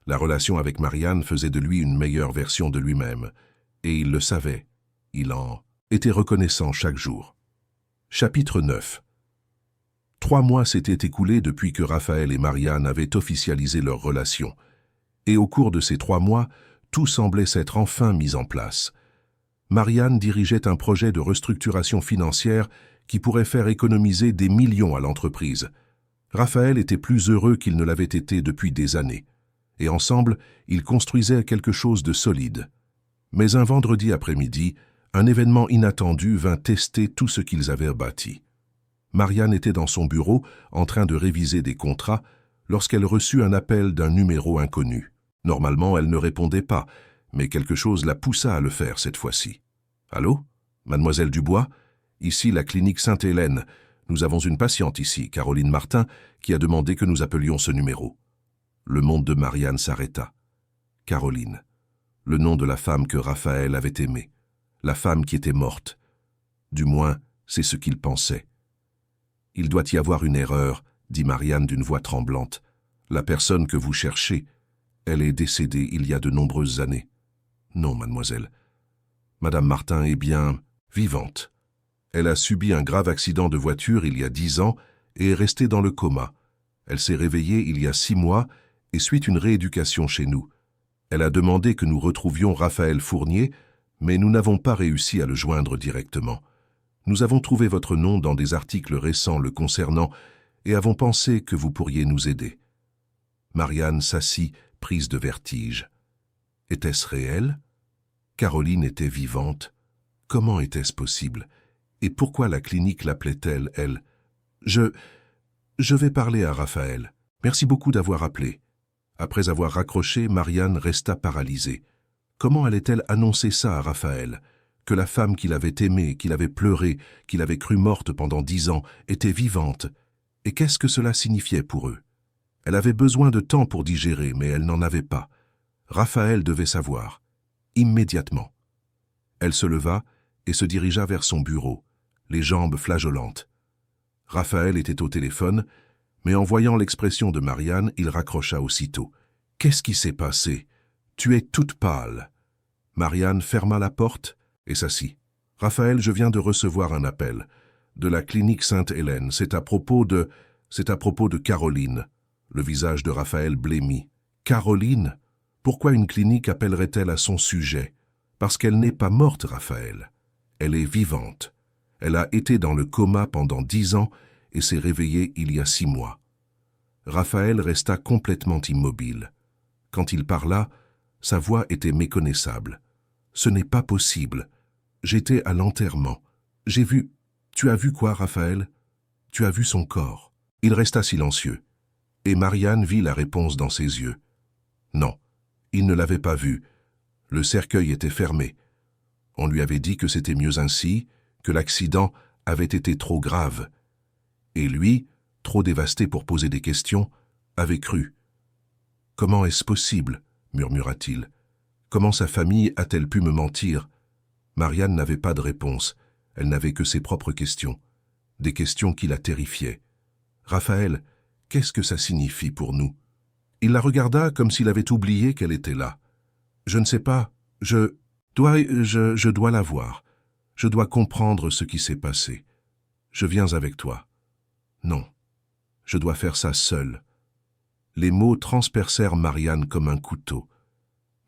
La relation avec Marianne faisait de lui une meilleure version de lui-même, et il le savait. Il en était reconnaissant chaque jour. Chapitre 9. 3 mois s'étaient écoulés depuis que Raphaël et Marianne avaient officialisé leur relation, et au cours de ces 3 mois, tout semblait s'être enfin mis en place. Marianne dirigeait un projet de restructuration financière qui pourrait faire économiser des millions à l'entreprise. Raphaël était plus heureux qu'il ne l'avait été depuis des années. Et ensemble, ils construisaient quelque chose de solide. Mais un vendredi après-midi, un événement inattendu vint tester tout ce qu'ils avaient bâti. Marianne était dans son bureau, en train de réviser des contrats, lorsqu'elle reçut un appel d'un numéro inconnu. Normalement, elle ne répondait pas, mais quelque chose la poussa à le faire cette fois-ci. « Allô, mademoiselle Dubois? Ici la clinique Sainte-Hélène. Nous avons une patiente ici, Caroline Martin, qui a demandé que nous appelions ce numéro. » Le monde de Marianne s'arrêta. Caroline, le nom de la femme que Raphaël avait aimée, la femme qui était morte. Du moins, c'est ce qu'il pensait. « Il doit y avoir une erreur, » dit Marianne d'une voix tremblante. « La personne que vous cherchez, elle est décédée il y a de nombreuses années. »« Non, mademoiselle. Madame Martin est bien vivante. Elle a subi un grave accident de voiture il y a 10 ans et est restée dans le coma. Elle s'est réveillée il y a 6 mois et suit une rééducation chez nous. Elle a demandé que nous retrouvions Raphaël Fournier, mais nous n'avons pas réussi à le joindre directement. Nous avons trouvé votre nom dans des articles récents le concernant et avons pensé que vous pourriez nous aider. » Marianne s'assit, prise de vertige. Était-ce réel? Caroline était vivante. Comment était-ce possible? Et pourquoi la clinique l'appelait-elle, elle? Je vais parler à Raphaël. Merci beaucoup d'avoir appelé. » Après avoir raccroché, Marianne resta paralysée. Comment allait-elle annoncer ça à Raphaël? Que la femme qu'il avait aimée, qu'il avait pleuré, qu'il avait cru morte pendant 10 ans, était vivante? Et qu'est-ce que cela signifiait pour eux? Elle avait besoin de temps pour digérer, mais elle n'en avait pas. Raphaël devait savoir. Immédiatement. Elle se leva et se dirigea vers son bureau, les jambes flageolantes. Raphaël était au téléphone, mais en voyant l'expression de Marianne, il raccrocha aussitôt. « Qu'est-ce qui s'est passé? Tu es toute pâle. » Marianne ferma la porte et s'assit. « Raphaël, je viens de recevoir un appel. De la clinique Sainte-Hélène. C'est à propos de Caroline. » Le visage de Raphaël blêmit. « Caroline? Pourquoi une clinique appellerait-elle à son sujet? Parce qu'elle n'est pas morte, Raphaël. Elle est vivante. Elle a été dans le coma pendant 10 ans et s'est réveillée il y a 6 mois. » Raphaël resta complètement immobile. Quand il parla, sa voix était méconnaissable. « Ce n'est pas possible. J'étais à l'enterrement. J'ai vu... » « Tu as vu quoi, Raphaël? Tu as vu son corps. » Il resta silencieux. Et Marianne vit la réponse dans ses yeux. Non, il ne l'avait pas vu. Le cercueil était fermé. On lui avait dit que c'était mieux ainsi, que l'accident avait été trop grave. Et lui, trop dévasté pour poser des questions, avait cru. « Comment est-ce possible ?» murmura-t-il. « Comment sa famille a-t-elle pu me mentir ?» Marianne n'avait pas de réponse. Elle n'avait que ses propres questions. Des questions qui la terrifiaient. « Raphaël, qu'est-ce que ça signifie pour nous ?» Il la regarda comme s'il avait oublié qu'elle était là. « Je ne sais pas. Je dois la voir. Je dois comprendre ce qui s'est passé. Je viens avec toi. » « Non. Je dois faire ça seule. » Les mots transpercèrent Marianne comme un couteau.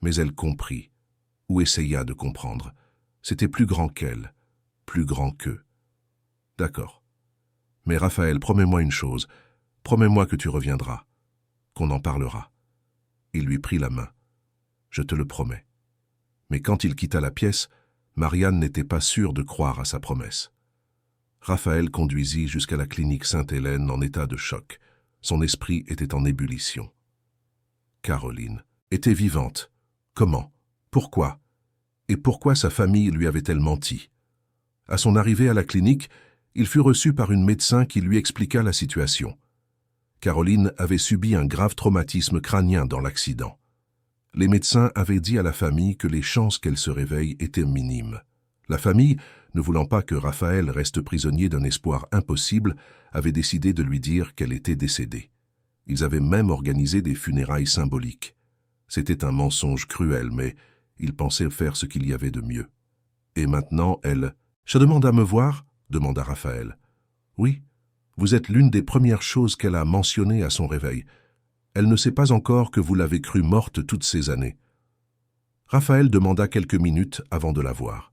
Mais elle comprit, ou essaya de comprendre. C'était plus grand qu'elle, plus grand qu'eux. « D'accord. Mais Raphaël, promets-moi une chose. Promets-moi que tu reviendras, qu'on en parlera. » Il lui prit la main. « Je te le promets. » Mais quand il quitta la pièce, Marianne n'était pas sûre de croire à sa promesse. Raphaël conduisit jusqu'à la clinique Sainte-Hélène en état de choc. Son esprit était en ébullition. Caroline était vivante. Comment? Pourquoi? Et pourquoi sa famille lui avait-elle menti? À son arrivée à la clinique, il fut reçu par une médecin qui lui expliqua la situation. Caroline avait subi un grave traumatisme crânien dans l'accident. Les médecins avaient dit à la famille que les chances qu'elle se réveille étaient minimes. La famille, ne voulant pas que Raphaël reste prisonnier d'un espoir impossible, avait décidé de lui dire qu'elle était décédée. Ils avaient même organisé des funérailles symboliques. C'était un mensonge cruel, mais ils pensaient faire ce qu'il y avait de mieux. Et maintenant, elle... « Je demande à me voir ?» demanda Raphaël. « Oui, vous êtes l'une des premières choses qu'elle a mentionnées à son réveil. Elle ne sait pas encore que vous l'avez crue morte toutes ces années. » Raphaël demanda quelques minutes avant de la voir.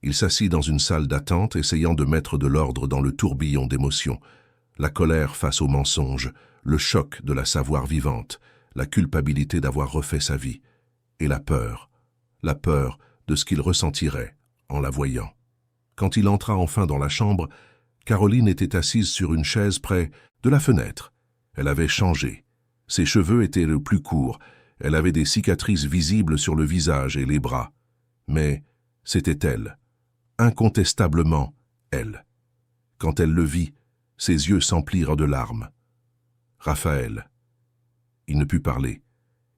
Il s'assit dans une salle d'attente, essayant de mettre de l'ordre dans le tourbillon d'émotions. La colère face au mensonge, le choc de la savoir vivante, la culpabilité d'avoir refait sa vie, et la peur de ce qu'il ressentirait en la voyant. Quand il entra enfin dans la chambre, Caroline était assise sur une chaise près de la fenêtre. Elle avait changé. Ses cheveux étaient le plus courts, elle avait des cicatrices visibles sur le visage et les bras. Mais c'était elle, incontestablement elle. Quand elle le vit, ses yeux s'emplirent de larmes. Raphaël. Il ne put parler.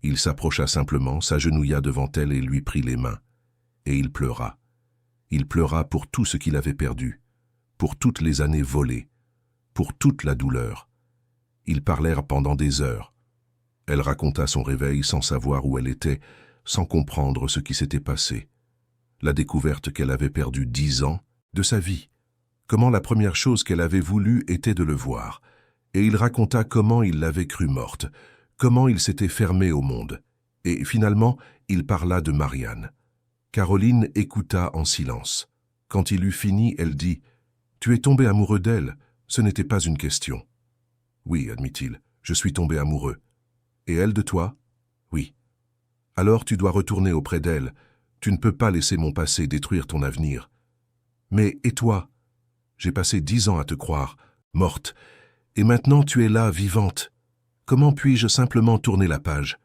Il s'approcha simplement, s'agenouilla devant elle et lui prit les mains. Et il pleura. Il pleura pour tout ce qu'il avait perdu, pour toutes les années volées, pour toute la douleur. Ils parlèrent pendant des heures. Elle raconta son réveil sans savoir où elle était, sans comprendre ce qui s'était passé. La découverte qu'elle avait perdu 10 ans de sa vie. Comment la première chose qu'elle avait voulu était de le voir. Et il raconta comment il l'avait crue morte, comment il s'était fermé au monde, Et finalement, il parla de Marianne. Caroline écouta en silence. Quand il eut fini, elle dit « Tu es tombé amoureux d'elle, ce n'était pas une question. »« Oui, admit-il, je suis tombé amoureux. »« Et elle de toi ?»« Oui. »« Alors tu dois retourner auprès d'elle. Tu ne peux pas laisser mon passé détruire ton avenir. »« Mais et toi ? J'ai passé 10 ans à te croire, morte, et maintenant tu es là, vivante. Comment puis-je simplement tourner la page ?»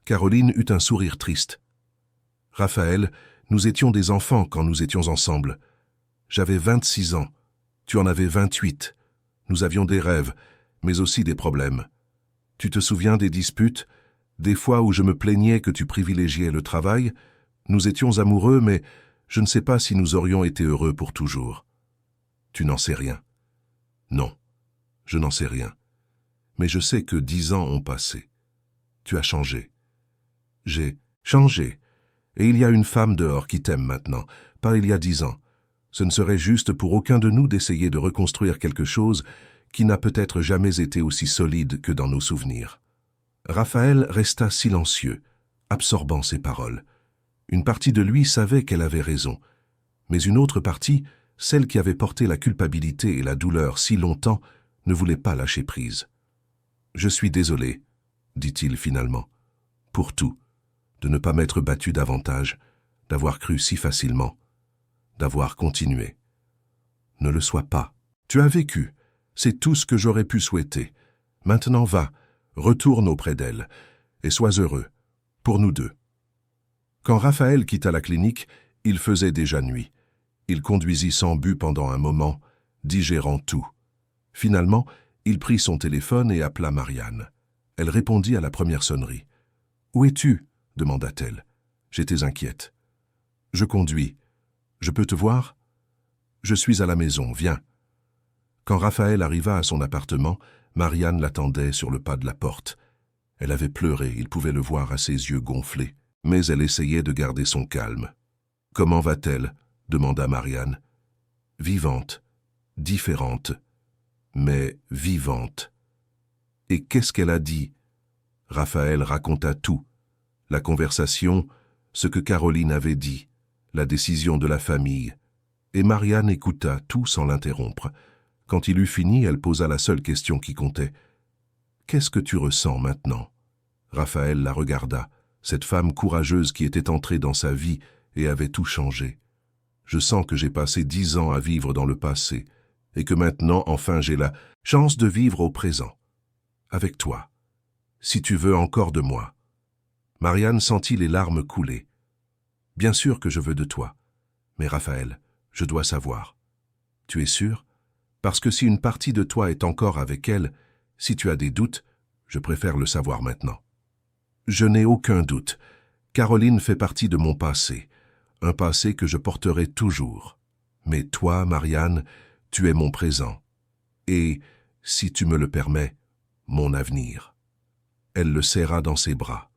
Caroline eut un sourire triste. « Raphaël, nous étions des enfants quand nous étions ensemble. J'avais 26 ans, tu en avais 28. Nous avions des rêves, mais aussi des problèmes. Tu te souviens des disputes, des fois où je me plaignais que tu privilégiais le travail? Nous étions amoureux, mais je ne sais pas si nous aurions été heureux pour toujours. Tu n'en sais rien. Non, je n'en sais rien. Mais je sais que 10 ans ont passé. Tu as changé. J'ai changé. Et il y a une femme dehors qui t'aime maintenant, pas il y a 10 ans. Ce ne serait juste pour aucun de nous d'essayer de reconstruire quelque chose qui n'a peut-être jamais été aussi solide que dans nos souvenirs. » Raphaël resta silencieux, absorbant ses paroles. Une partie de lui savait qu'elle avait raison, mais une autre partie, celle qui avait porté la culpabilité et la douleur si longtemps, ne voulait pas lâcher prise. « Je suis désolé, » dit-il finalement, « pour tout, de ne pas m'être battu davantage, d'avoir cru si facilement, d'avoir continué. Ne le sois pas. Tu as vécu, c'est tout ce que j'aurais pu souhaiter. Maintenant va, retourne auprès d'elle, et sois heureux, pour nous deux. » Quand Raphaël quitta la clinique, il faisait déjà nuit. Il conduisit sans but pendant un moment, digérant tout. Finalement, il prit son téléphone et appela Marianne. Elle répondit à la première sonnerie. « Où es-tu » demanda-t-elle. J'étais inquiète. « Je conduis. Je peux te voir ?»« Je suis à la maison, viens. » Quand Raphaël arriva à son appartement, Marianne l'attendait sur le pas de la porte. Elle avait pleuré, il pouvait le voir à ses yeux gonflés, mais elle essayait de garder son calme. « Comment va-t-elle » demanda Marianne. « Vivante, différente, mais vivante. » « Et qu'est-ce qu'elle a dit ?» Raphaël raconta tout. La conversation, ce que Caroline avait dit, la décision de la famille. Et Marianne écouta tout sans l'interrompre. Quand il eut fini, elle posa la seule question qui comptait. « Qu'est-ce que tu ressens maintenant ?» Raphaël la regarda, cette femme courageuse qui était entrée dans sa vie et avait tout changé. « Je sens que j'ai passé 10 ans à vivre dans le passé et que maintenant, enfin, j'ai la chance de vivre au présent. Avec toi, si tu veux encore de moi. » Marianne sentit les larmes couler. « Bien sûr que je veux de toi. Mais Raphaël, je dois savoir. Tu es sûr? Parce que si une partie de toi est encore avec elle, si tu as des doutes, je préfère le savoir maintenant. » « Je n'ai aucun doute. Caroline fait partie de mon passé, un passé que je porterai toujours. Mais toi, Marianne, tu es mon présent. Et, si tu me le permets, mon avenir. » Elle le serra dans ses bras.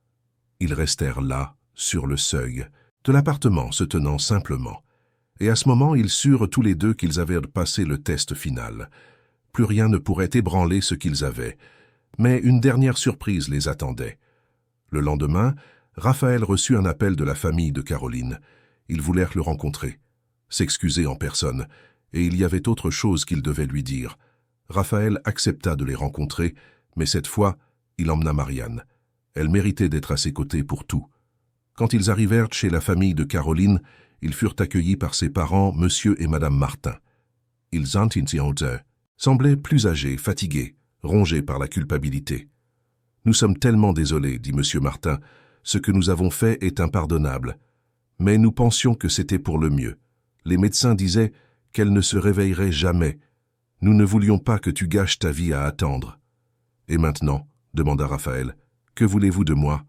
Ils restèrent là, sur le seuil, de l'appartement, se tenant simplement. Et à ce moment, ils surent tous les deux qu'ils avaient passé le test final. Plus rien ne pourrait ébranler ce qu'ils avaient. Mais une dernière surprise les attendait. Le lendemain, Raphaël reçut un appel de la famille de Caroline. Ils voulèrent le rencontrer, s'excuser en personne, et il y avait autre chose qu'ils devaient lui dire. Raphaël accepta de les rencontrer, mais cette fois, il emmena Marianne. Elle méritait d'être à ses côtés pour tout. Quand ils arrivèrent chez la famille de Caroline, ils furent accueillis par ses parents, Monsieur et Madame Martin. Ils semblaient plus âgés, fatigués, rongés par la culpabilité. « Nous sommes tellement désolés, dit Monsieur Martin. Ce que nous avons fait est impardonnable. Mais nous pensions que c'était pour le mieux. Les médecins disaient qu'elle ne se réveillerait jamais. Nous ne voulions pas que tu gâches ta vie à attendre. »« Et maintenant, demanda Raphaël, que voulez-vous de moi ?»«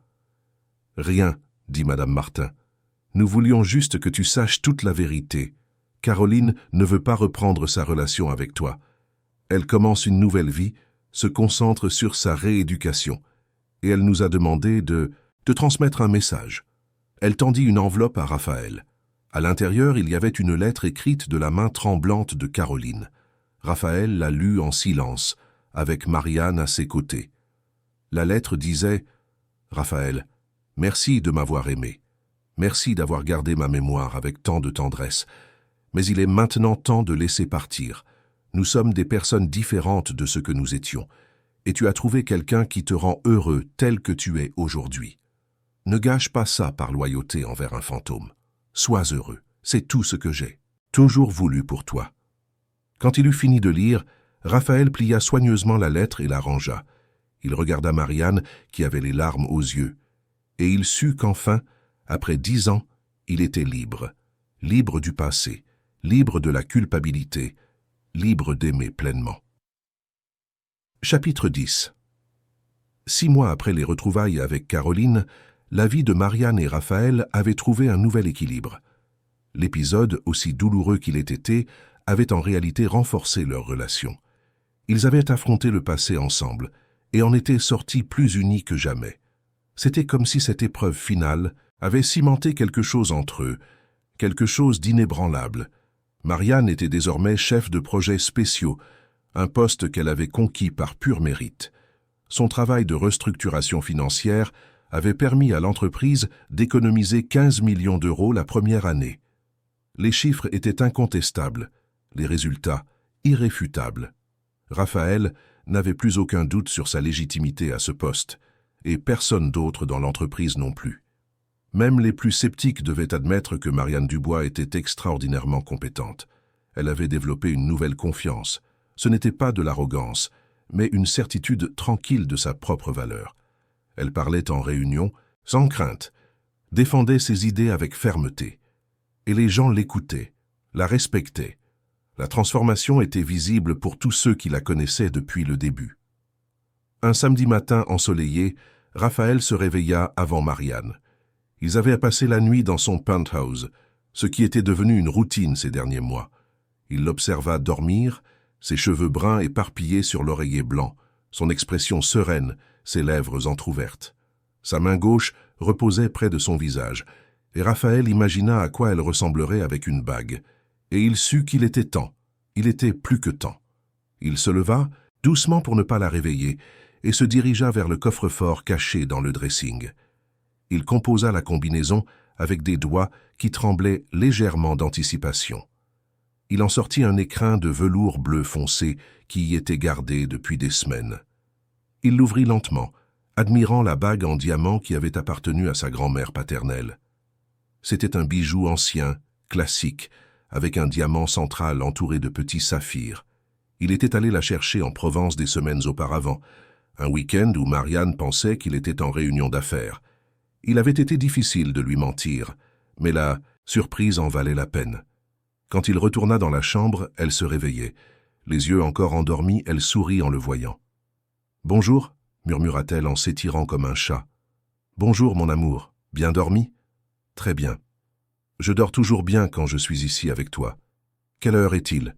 Rien, dit Madame Martin. Nous voulions juste que tu saches toute la vérité. Caroline ne veut pas reprendre sa relation avec toi. Elle commence une nouvelle vie, se concentre sur sa rééducation. Et elle nous a demandé de transmettre un message. » Elle tendit une enveloppe à Raphaël. À l'intérieur, il y avait une lettre écrite de la main tremblante de Caroline. Raphaël la lut en silence, avec Marianne à ses côtés. La lettre disait « Raphaël, Merci de m'avoir aimé. Merci d'avoir gardé ma mémoire avec tant de tendresse. Mais il est maintenant temps de laisser partir. Nous sommes des personnes différentes de ce que nous étions. Et tu as trouvé quelqu'un qui te rend heureux tel que tu es aujourd'hui. Ne gâche pas ça par loyauté envers un fantôme. Sois heureux, c'est tout ce que j'ai toujours voulu pour toi. Quand il eut fini de lire, Raphaël plia soigneusement la lettre et la rangea. Il regarda Marianne, qui avait les larmes aux yeux, et il sut qu'enfin, après 10 ans, il était libre. Libre du passé, libre de la culpabilité, libre d'aimer pleinement. Chapitre 10. 6 mois après les retrouvailles avec Caroline, la vie de Marianne et Raphaël avait trouvé un nouvel équilibre. L'épisode, aussi douloureux qu'il ait été, avait en réalité renforcé leur relation. Ils avaient affronté le passé ensemble et en étaient sortis plus unis que jamais. C'était comme si cette épreuve finale avait cimenté quelque chose entre eux, quelque chose d'inébranlable. Marianne était désormais chef de projets spéciaux, un poste qu'elle avait conquis par pur mérite. Son travail de restructuration financière avait permis à l'entreprise d'économiser 15 millions d'euros la première année. Les chiffres étaient incontestables, les résultats irréfutables. Raphaël n'avait plus aucun doute sur sa légitimité à ce poste, et personne d'autre dans l'entreprise non plus. Même les plus sceptiques devaient admettre que Marianne Dubois était extraordinairement compétente. Elle avait développé une nouvelle confiance. Ce n'était pas de l'arrogance, mais une certitude tranquille de sa propre valeur. Elle parlait en réunion, sans crainte, défendait ses idées avec fermeté. Et les gens l'écoutaient, la respectaient. La transformation était visible pour tous ceux qui la connaissaient depuis le début. Un samedi matin ensoleillé, Raphaël se réveilla avant Marianne. Ils avaient passé la nuit dans son penthouse, ce qui était devenu une routine ces derniers mois. Il l'observa dormir, ses cheveux bruns éparpillés sur l'oreiller blanc, son expression sereine, ses lèvres entr'ouvertes. Sa main gauche reposait près de son visage, et Raphaël imagina à quoi elle ressemblerait avec une bague. Et il sut qu'il était temps, il était plus que temps. Il se leva, doucement pour ne pas la réveiller, et se dirigea vers le coffre-fort caché dans le dressing. Il composa la combinaison avec des doigts qui tremblaient légèrement d'anticipation. Il en sortit un écrin de velours bleu foncé qui y était gardé depuis des semaines. Il l'ouvrit lentement, admirant la bague en diamant qui avait appartenu à sa grand-mère paternelle. C'était un bijou ancien, classique, avec un diamant central entouré de petits saphirs. Il était allé la chercher en Provence des semaines auparavant, un week-end où Marianne pensait qu'il était en réunion d'affaires. Il avait été difficile de lui mentir, mais la surprise en valait la peine. Quand il retourna dans la chambre, elle se réveillait. Les yeux encore endormis, elle sourit en le voyant. « Bonjour » murmura-t-elle en s'étirant comme un chat. « Bonjour, mon amour. Bien dormi ?»« Très bien. Je dors toujours bien quand je suis ici avec toi. Quelle heure est-il ?»«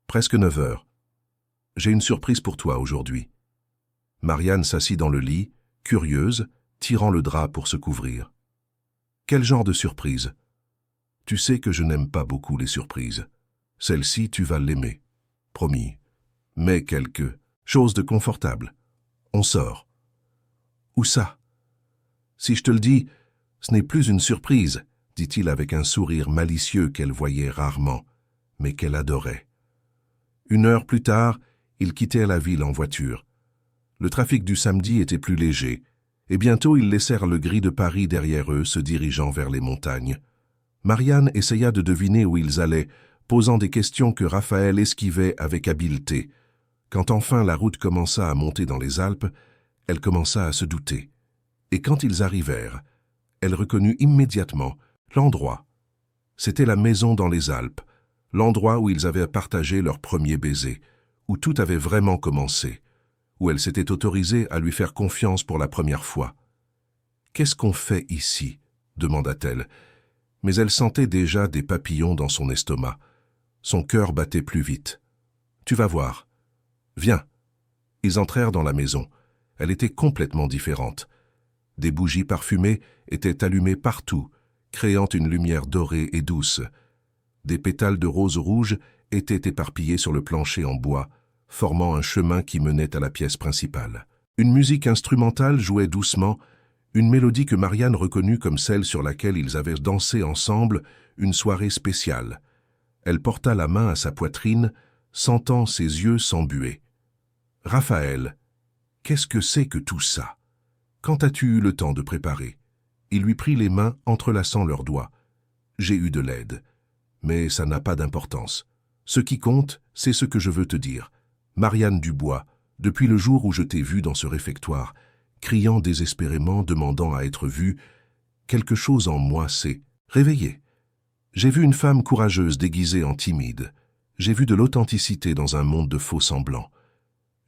Presque 9 heures. J'ai une surprise pour toi aujourd'hui. » Marianne s'assit dans le lit, curieuse, tirant le drap pour se couvrir. « Quel genre de surprise ? Tu sais que je n'aime pas beaucoup les surprises. Celle-ci, tu vas l'aimer. Promis. Mais quelque chose de confortable. On sort. »« Où ça ? » ?»« Si je te le dis, ce n'est plus une surprise, » dit-il avec un sourire malicieux qu'elle voyait rarement, mais qu'elle adorait. 1 heure plus tard, ils quittèrent la ville en voiture. Le trafic du samedi était plus léger, et bientôt ils laissèrent le gris de Paris derrière eux, se dirigeant vers les montagnes. Marianne essaya de deviner où ils allaient, posant des questions que Raphaël esquivait avec habileté. Quand enfin la route commença à monter dans les Alpes, elle commença à se douter. Et quand ils arrivèrent, elle reconnut immédiatement l'endroit. C'était la maison dans les Alpes, l'endroit où ils avaient partagé leur premier baiser, où tout avait vraiment commencé, où elle s'était autorisée à lui faire confiance pour la première fois. « Qu'est-ce qu'on fait ici ?» demanda-t-elle, mais elle sentait déjà des papillons dans son estomac. Son cœur battait plus vite. « Tu vas voir. Viens. » Ils entrèrent dans la maison. Elle était complètement différente. Des bougies parfumées étaient allumées partout, créant une lumière dorée et douce. Des pétales de rose rouge étaient éparpillés sur le plancher en bois, formant un chemin qui menait à la pièce principale. Une musique instrumentale jouait doucement, Une mélodie que Marianne reconnut comme celle sur laquelle ils avaient dansé ensemble une soirée spéciale. Elle porta la main à sa poitrine, sentant ses yeux s'embuer. « Raphaël, qu'est-ce que c'est que tout ça? Quand as-tu eu le temps de préparer ?» Il lui prit les mains, entrelaçant leurs doigts. « J'ai eu de l'aide, mais ça n'a pas d'importance. Ce qui compte, c'est ce que je veux te dire. Marianne Dubois, depuis le jour où je t'ai vue dans ce réfectoire, criant désespérément, demandant à être vue, quelque chose en moi s'est réveillé. J'ai vu une femme courageuse déguisée en timide. J'ai vu de l'authenticité dans un monde de faux semblants.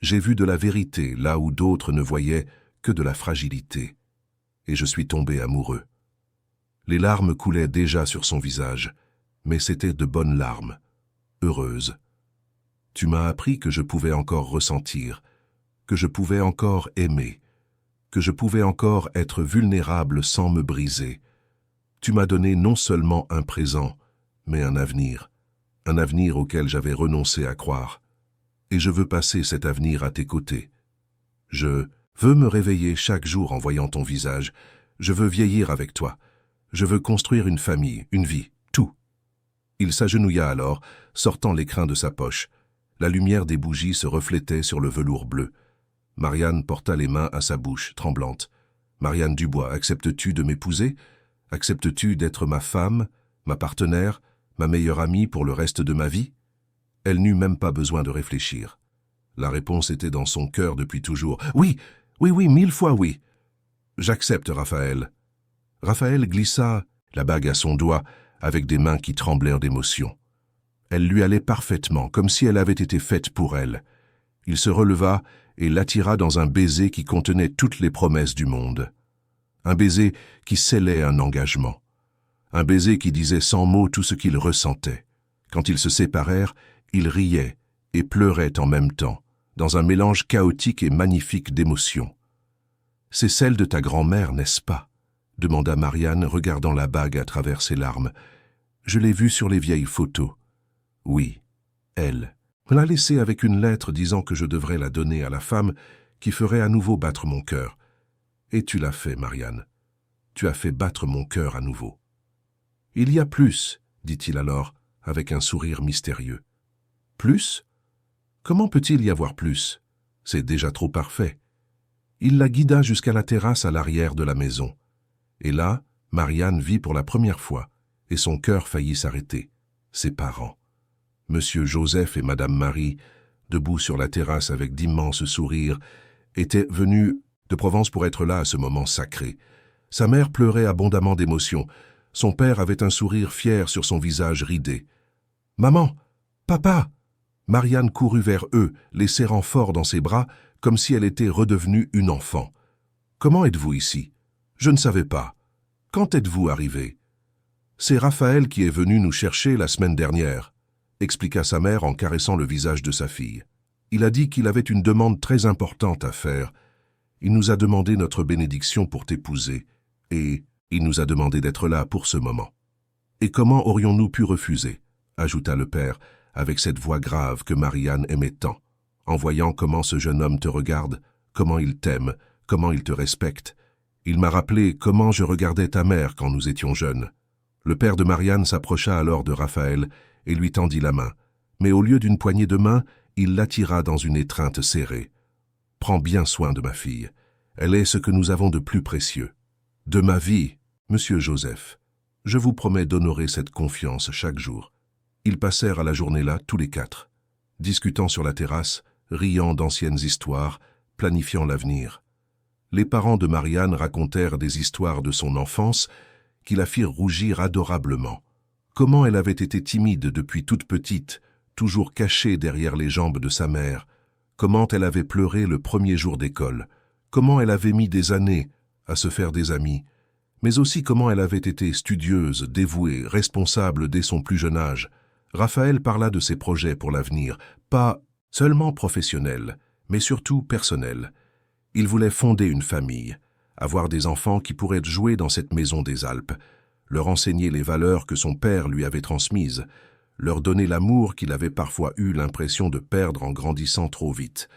J'ai vu de la vérité là où d'autres ne voyaient que de la fragilité. Et je suis tombé amoureux. » Les larmes coulaient déjà sur son visage, mais c'étaient de bonnes larmes, heureuses. « Tu m'as appris que je pouvais encore ressentir, que je pouvais encore aimer, que je pouvais encore être vulnérable sans me briser. Tu m'as donné non seulement un présent, mais un avenir auquel j'avais renoncé à croire. Et je veux passer cet avenir à tes côtés. Je veux me réveiller chaque jour en voyant ton visage. Je veux vieillir avec toi. Je veux construire une famille, une vie, tout. » Il s'agenouilla alors, sortant l'écrin de sa poche. La lumière des bougies se reflétait sur le velours bleu. Marianne porta les mains à sa bouche, tremblante. « Marianne Dubois, acceptes-tu de m'épouser? Acceptes-tu d'être ma femme, ma partenaire, ma meilleure amie pour le reste de ma vie ?» Elle n'eut même pas besoin de réfléchir. La réponse était dans son cœur depuis toujours. « Oui, oui, oui, 1000 fois oui. J'accepte, Raphaël. » Raphaël glissa la bague à son doigt avec des mains qui tremblèrent d'émotion. Elle lui allait parfaitement, comme si elle avait été faite pour elle. Il se releva et l'attira dans un baiser qui contenait toutes les promesses du monde. Un baiser qui scellait un engagement. Un baiser qui disait sans mots tout ce qu'il ressentait. Quand ils se séparèrent, ils riaient et pleuraient en même temps, dans un mélange chaotique et magnifique d'émotions. « C'est celle de ta grand-mère, n'est-ce pas ?» demanda Marianne, regardant la bague à travers ses larmes. « Je l'ai vue sur les vieilles photos. »« Oui, elle. On l'a laissée avec une lettre disant que je devrais la donner à la femme qui ferait à nouveau battre mon cœur. Et tu l'as fait, Marianne. Tu as fait battre mon cœur à nouveau. »« Il y a plus, » dit-il alors, avec un sourire mystérieux. « Plus? Comment peut-il y avoir plus? C'est déjà trop parfait. » Il la guida jusqu'à la terrasse à l'arrière de la maison. Et là, Marianne vit pour la première fois, et son cœur faillit s'arrêter. Ses parents. Monsieur Joseph et Madame Marie, debout sur la terrasse avec d'immenses sourires, étaient venus de Provence pour être là à ce moment sacré. Sa mère pleurait abondamment d'émotion. Son père avait un sourire fier sur son visage ridé. « Maman! Papa !» Marianne courut vers eux, les serrant fort dans ses bras, comme si elle était redevenue une enfant. « Comment êtes-vous ici? Je ne savais pas. Quand êtes-vous arrivé? »« C'est Raphaël qui est venu nous chercher la semaine dernière, » expliqua sa mère en caressant le visage de sa fille. « Il a dit qu'il avait une demande très importante à faire. Il nous a demandé notre bénédiction pour t'épouser, et il nous a demandé d'être là pour ce moment. »« Et comment aurions-nous pu refuser ?» ajouta le père, avec cette voix grave que Marianne aimait tant. « En voyant comment ce jeune homme te regarde, comment il t'aime, comment il te respecte. Il m'a rappelé comment je regardais ta mère quand nous étions jeunes. » Le père de Marianne s'approcha alors de Raphaël et lui tendit la main. Mais au lieu d'une poignée de main, il l'attira dans une étreinte serrée. « Prends bien soin de ma fille. Elle est ce que nous avons de plus précieux. De ma vie, monsieur Joseph. Je vous promets d'honorer cette confiance chaque jour. » Ils passèrent à la journée là, tous les quatre, discutant sur la terrasse, riant d'anciennes histoires, planifiant l'avenir. Les parents de Marianne racontèrent des histoires de son enfance qui la firent rougir adorablement. Comment elle avait été timide depuis toute petite, toujours cachée derrière les jambes de sa mère. Comment elle avait pleuré le premier jour d'école. Comment elle avait mis des années à se faire des amis. Mais aussi comment elle avait été studieuse, dévouée, responsable dès son plus jeune âge. Raphaël parla de ses projets pour l'avenir, pas seulement professionnels, mais surtout personnels. Il voulait fonder une famille, avoir des enfants qui pourraient jouer dans cette maison des Alpes, leur enseigner les valeurs que son père lui avait transmises, leur donner l'amour qu'il avait parfois eu l'impression de perdre en grandissant trop vite.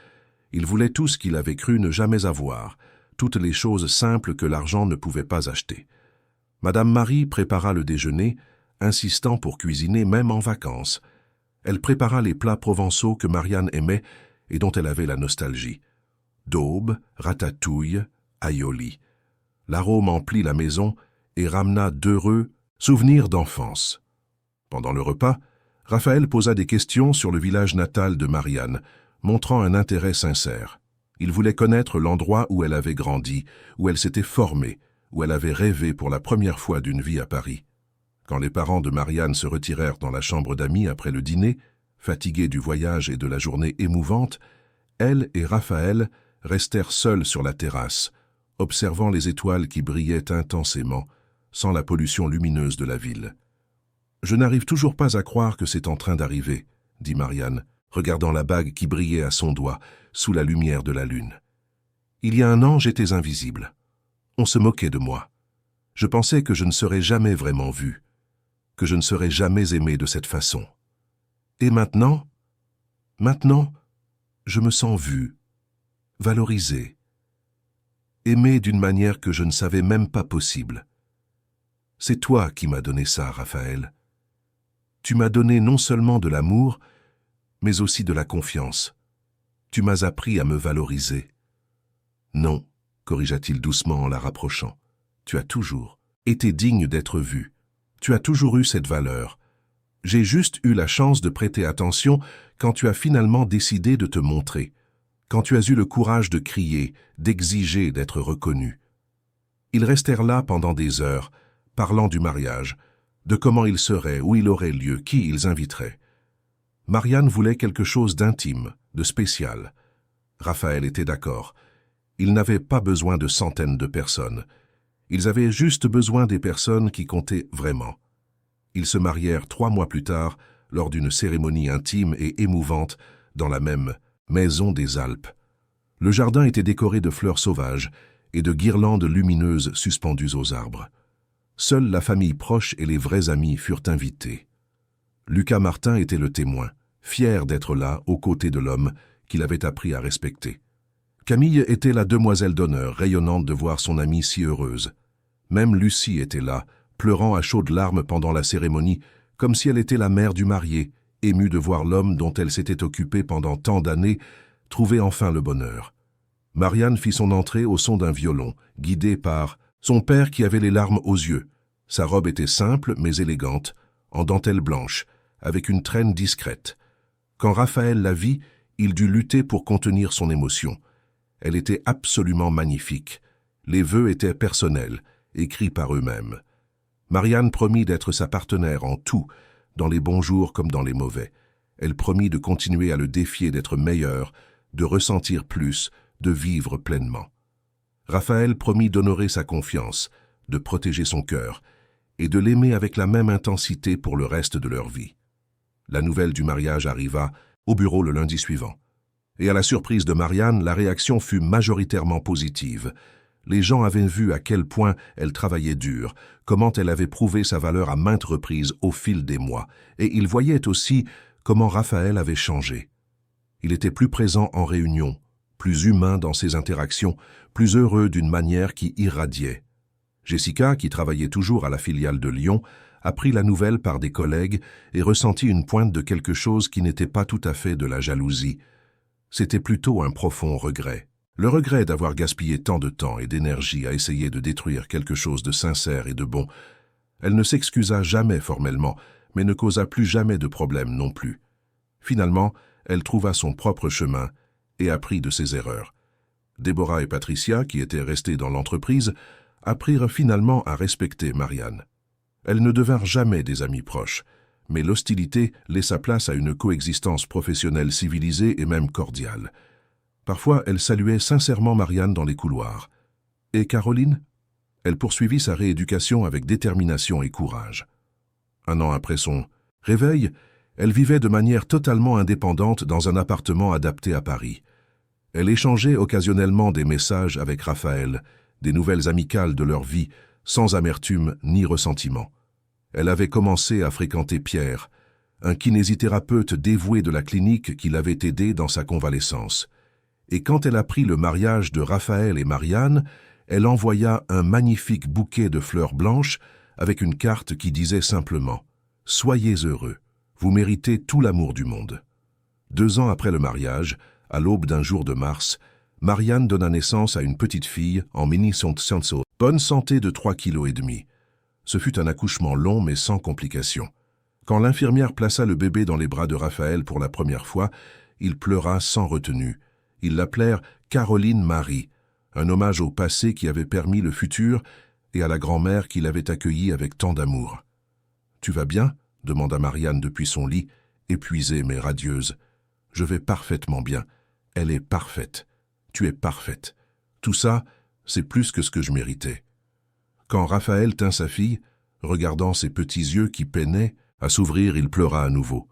Il voulait tout ce qu'il avait cru ne jamais avoir, toutes les choses simples que l'argent ne pouvait pas acheter. Madame Marie prépara le déjeuner, insistant pour cuisiner même en vacances. Elle prépara les plats provençaux que Marianne aimait et dont elle avait la nostalgie. Daube, ratatouille, aioli. L'arôme emplit la maison et ramena d'heureux souvenirs d'enfance. Pendant le repas, Raphaël posa des questions sur le village natal de Marianne, montrant un intérêt sincère. Il voulait connaître l'endroit où elle avait grandi, où elle s'était formée, où elle avait rêvé pour la première fois d'une vie à Paris. Quand les parents de Marianne se retirèrent dans la chambre d'amis après le dîner, fatigués du voyage et de la journée émouvante, elle et Raphaël restèrent seuls sur la terrasse, observant les étoiles qui brillaient intensément, sans la pollution lumineuse de la ville. « Je n'arrive toujours pas à croire que c'est en train d'arriver, » dit Marianne, regardant la bague qui brillait à son doigt, sous la lumière de la lune. « Il y a un an, j'étais invisible. On se moquait de moi. Je pensais que je ne serais jamais vraiment vu, que je ne serais jamais aimé de cette façon. Et maintenant, je me sens vu, valorisé, aimé d'une manière que je ne savais même pas possible. C'est toi qui m'as donné ça, Raphaël. Tu m'as donné non seulement de l'amour, mais aussi de la confiance. Tu m'as appris à me valoriser. Non, corrigea-t-il doucement en la rapprochant. Tu as toujours été digne d'être vu. Tu as toujours eu cette valeur. J'ai juste eu la chance de prêter attention quand tu as finalement décidé de te montrer, quand tu as eu le courage de crier, d'exiger d'être reconnu. Ils restèrent là pendant des heures, parlant du mariage, de comment il serait, où il aurait lieu, qui ils inviteraient. Marianne voulait quelque chose d'intime, de spécial. Raphaël était d'accord. Ils n'avaient pas besoin de centaines de personnes. Ils avaient juste besoin des personnes qui comptaient vraiment. Ils se marièrent 3 mois plus tard, lors d'une cérémonie intime et émouvante, dans la même maison des Alpes. Le jardin était décoré de fleurs sauvages et de guirlandes lumineuses suspendues aux arbres. Seule la famille proche et les vrais amis furent invités. Lucas Martin était le témoin, fier d'être là aux côtés de l'homme qu'il avait appris à respecter. Camille était la demoiselle d'honneur, rayonnante de voir son amie si heureuse. Même Lucie était là, pleurant à chaudes larmes pendant la cérémonie, comme si elle était la mère du marié, émue de voir l'homme dont elle s'était occupée pendant tant d'années trouver enfin le bonheur. Marianne fit son entrée au son d'un violon, guidée par son père qui avait les larmes aux yeux. Sa robe était simple mais élégante, en dentelle blanche, avec une traîne discrète. Quand Raphaël la vit, il dut lutter pour contenir son émotion. Elle était absolument magnifique. Les vœux étaient personnels, écrits par eux-mêmes. Marianne promit d'être sa partenaire en tout, dans les bons jours comme dans les mauvais. Elle promit de continuer à le défier d'être meilleur, de ressentir plus, de vivre pleinement. Raphaël promit d'honorer sa confiance, de protéger son cœur, et de l'aimer avec la même intensité pour le reste de leur vie. La nouvelle du mariage arriva au bureau le lundi suivant. Et à la surprise de Marianne, la réaction fut majoritairement positive. Les gens avaient vu à quel point elle travaillait dur, comment elle avait prouvé sa valeur à maintes reprises au fil des mois, et ils voyaient aussi comment Raphaël avait changé. Il était plus présent en réunion, plus humain dans ses interactions, plus heureux d'une manière qui irradiait. Jessica, qui travaillait toujours à la filiale de Lyon, apprit la nouvelle par des collègues et ressentit une pointe de quelque chose qui n'était pas tout à fait de la jalousie. C'était plutôt un profond regret. Le regret d'avoir gaspillé tant de temps et d'énergie à essayer de détruire quelque chose de sincère et de bon. Elle ne s'excusa jamais formellement, mais ne causa plus jamais de problème non plus. Finalement, elle trouva son propre chemin et apprit de ses erreurs. Déborah et Patricia, qui étaient restées dans l'entreprise, apprirent finalement à respecter Marianne. Elles ne devinrent jamais des amies proches, mais l'hostilité laissa place à une coexistence professionnelle civilisée et même cordiale. Parfois, elle saluait sincèrement Marianne dans les couloirs. Et Caroline? Elle poursuivit sa rééducation avec détermination et courage. 1 an après son réveil, elle vivait de manière totalement indépendante dans un appartement adapté à Paris. Elle échangeait occasionnellement des messages avec Raphaël, des nouvelles amicales de leur vie, sans amertume ni ressentiment. Elle avait commencé à fréquenter Pierre, un kinésithérapeute dévoué de la clinique qui l'avait aidé dans sa convalescence. Et quand elle apprit le mariage de Raphaël et Marianne, elle envoya un magnifique bouquet de fleurs blanches avec une carte qui disait simplement « Soyez heureux, vous méritez tout l'amour du monde ». 2 ans après le mariage, à l'aube d'un jour de mars, Marianne donna naissance à une petite fille en mini-senso, bonne santé de 3,5 kg. Ce fut un accouchement long mais sans complications. Quand l'infirmière plaça le bébé dans les bras de Raphaël pour la première fois, il pleura sans retenue. Ils l'appelèrent Caroline Marie, un hommage au passé qui avait permis le futur et à la grand-mère qui l'avait accueillie avec tant d'amour. « Tu vas bien ?» demanda Marianne depuis son lit, épuisée mais radieuse. « Je vais parfaitement bien. Elle est parfaite. Tu es parfaite. Tout ça, c'est plus que ce que je méritais. » Quand Raphaël tint sa fille, regardant ses petits yeux qui peinaient à s'ouvrir, il pleura à nouveau.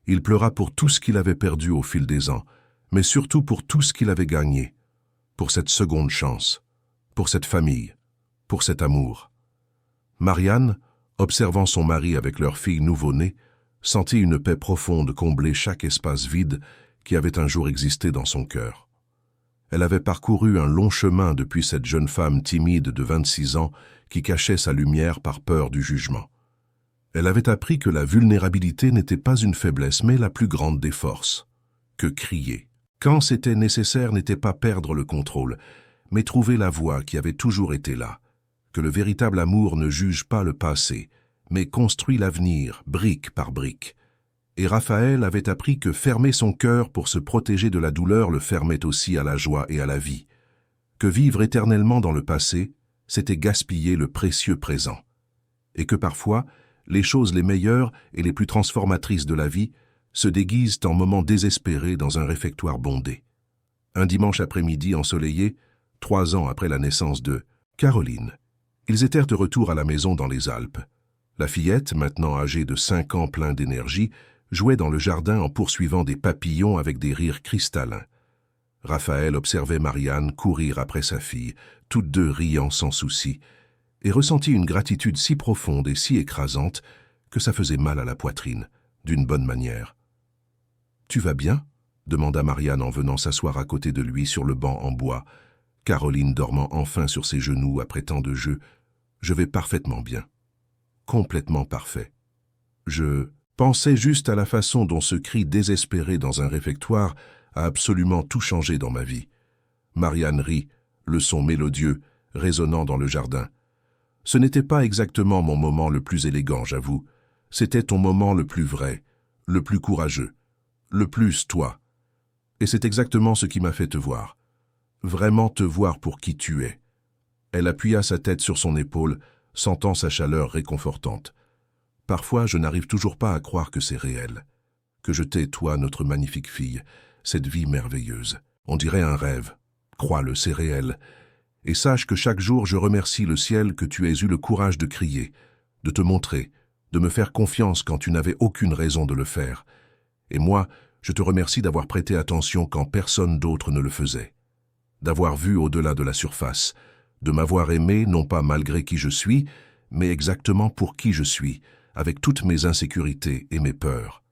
Il pleura pour tout ce qu'il avait perdu au fil des ans, mais surtout pour tout ce qu'il avait gagné, pour cette seconde chance, pour cette famille, pour cet amour. Marianne, observant son mari avec leur fille nouveau-née, sentit une paix profonde combler chaque espace vide qui avait un jour existé dans son cœur. Elle avait parcouru un long chemin depuis cette jeune femme timide de 26 ans qui cachait sa lumière par peur du jugement. Elle avait appris que la vulnérabilité n'était pas une faiblesse mais la plus grande des forces, que crier, quand c'était nécessaire, n'était pas perdre le contrôle, mais trouver la voie qui avait toujours été là, que le véritable amour ne juge pas le passé, mais construit l'avenir, brique par brique. Et Raphaël avait appris que fermer son cœur pour se protéger de la douleur le fermait aussi à la joie et à la vie, que vivre éternellement dans le passé, c'était gaspiller le précieux présent, et que parfois, les choses les meilleures et les plus transformatrices de la vie se déguisent en moments désespérés dans un réfectoire bondé. Un dimanche après-midi ensoleillé, 3 ans après la naissance de Caroline, ils étaient de retour à la maison dans les Alpes. La fillette, maintenant âgée de 5 ans plein d'énergie, jouait dans le jardin en poursuivant des papillons avec des rires cristallins. Raphaël observait Marianne courir après sa fille, toutes deux riant sans souci, et ressentit une gratitude si profonde et si écrasante que ça faisait mal à la poitrine, d'une bonne manière. « Tu vas bien ?» demanda Marianne en venant s'asseoir à côté de lui sur le banc en bois, Caroline dormant enfin sur ses genoux après tant de jeux. « Je vais parfaitement bien. Complètement parfait. Je pensais juste à la façon dont ce cri désespéré dans un réfectoire a absolument tout changé dans ma vie. » Marianne rit, le son mélodieux, résonnant dans le jardin. « Ce n'était pas exactement mon moment le plus élégant, j'avoue. C'était ton moment le plus vrai, le plus courageux, le plus toi. Et c'est exactement ce qui m'a fait te voir. Vraiment te voir pour qui tu es. » Elle appuya sa tête sur son épaule, sentant sa chaleur réconfortante. « Parfois, je n'arrive toujours pas à croire que c'est réel. Que je t'ai, toi, notre magnifique fille, cette vie merveilleuse. On dirait un rêve. Crois-le, c'est réel. Et sache que chaque jour, je remercie le ciel que tu aies eu le courage de crier, de te montrer, de me faire confiance quand tu n'avais aucune raison de le faire. Et moi, je te remercie d'avoir prêté attention quand personne d'autre ne le faisait. D'avoir vu au-delà de la surface, de m'avoir aimé non pas malgré qui je suis, mais exactement pour qui je suis, avec toutes mes insécurités et mes peurs. »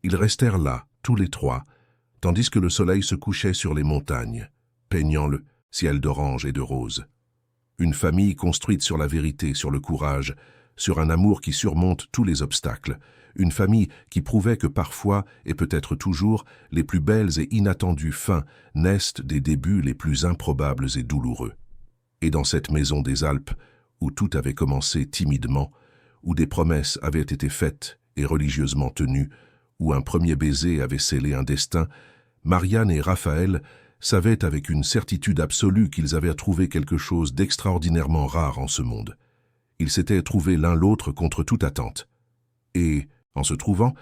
Ils restèrent là, tous les trois, tandis que le soleil se couchait sur les montagnes, peignant le ciel d'orange et de rose. Une famille construite sur la vérité, sur le courage, sur un amour qui surmonte tous les obstacles, une famille qui prouvait que parfois, et peut-être toujours, les plus belles et inattendues fins naissent des débuts les plus improbables et douloureux. Et dans cette maison des Alpes, où tout avait commencé timidement, où des promesses avaient été faites et religieusement tenues, où un premier baiser avait scellé un destin, Marianne et Raphaël savaient avec une certitude absolue qu'ils avaient trouvé quelque chose d'extraordinairement rare en ce monde. Ils s'étaient trouvés l'un l'autre contre toute attente. Et, en se trouvant,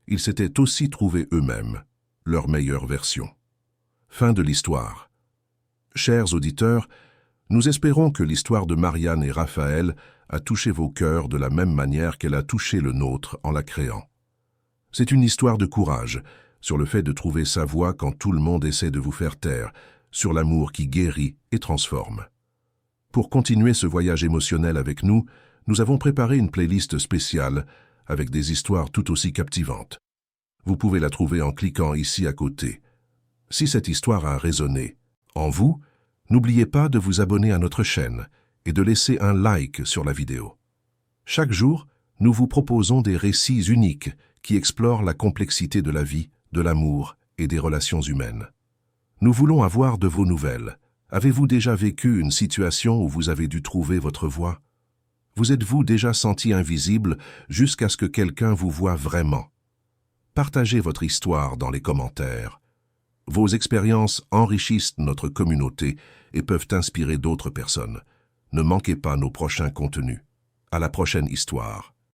ils s'étaient aussi trouvés eux-mêmes, leur meilleure version. Fin de l'histoire. Chers auditeurs, nous espérons que l'histoire de Marianne et Raphaël a touché vos cœurs de la même manière qu'elle a touché le nôtre en la créant. C'est une histoire de courage, sur le fait de trouver sa voie quand tout le monde essaie de vous faire taire, sur l'amour qui guérit et transforme. Pour continuer ce voyage émotionnel avec nous, nous avons préparé une playlist spéciale avec des histoires tout aussi captivantes. Vous pouvez la trouver en cliquant ici à côté. Si cette histoire a résonné en vous, n'oubliez pas de vous abonner à notre chaîne et de laisser un like sur la vidéo. Chaque jour, nous vous proposons des récits uniques qui explorent la complexité de la vie, de l'amour et des relations humaines. Nous voulons avoir de vos nouvelles. Avez-vous déjà vécu une situation où vous avez dû trouver votre voie? Vous êtes-vous déjà senti invisible jusqu'à ce que quelqu'un vous voie vraiment? Partagez votre histoire dans les commentaires. Vos expériences enrichissent notre communauté et peuvent inspirer d'autres personnes. Ne manquez pas nos prochains contenus. À la prochaine histoire.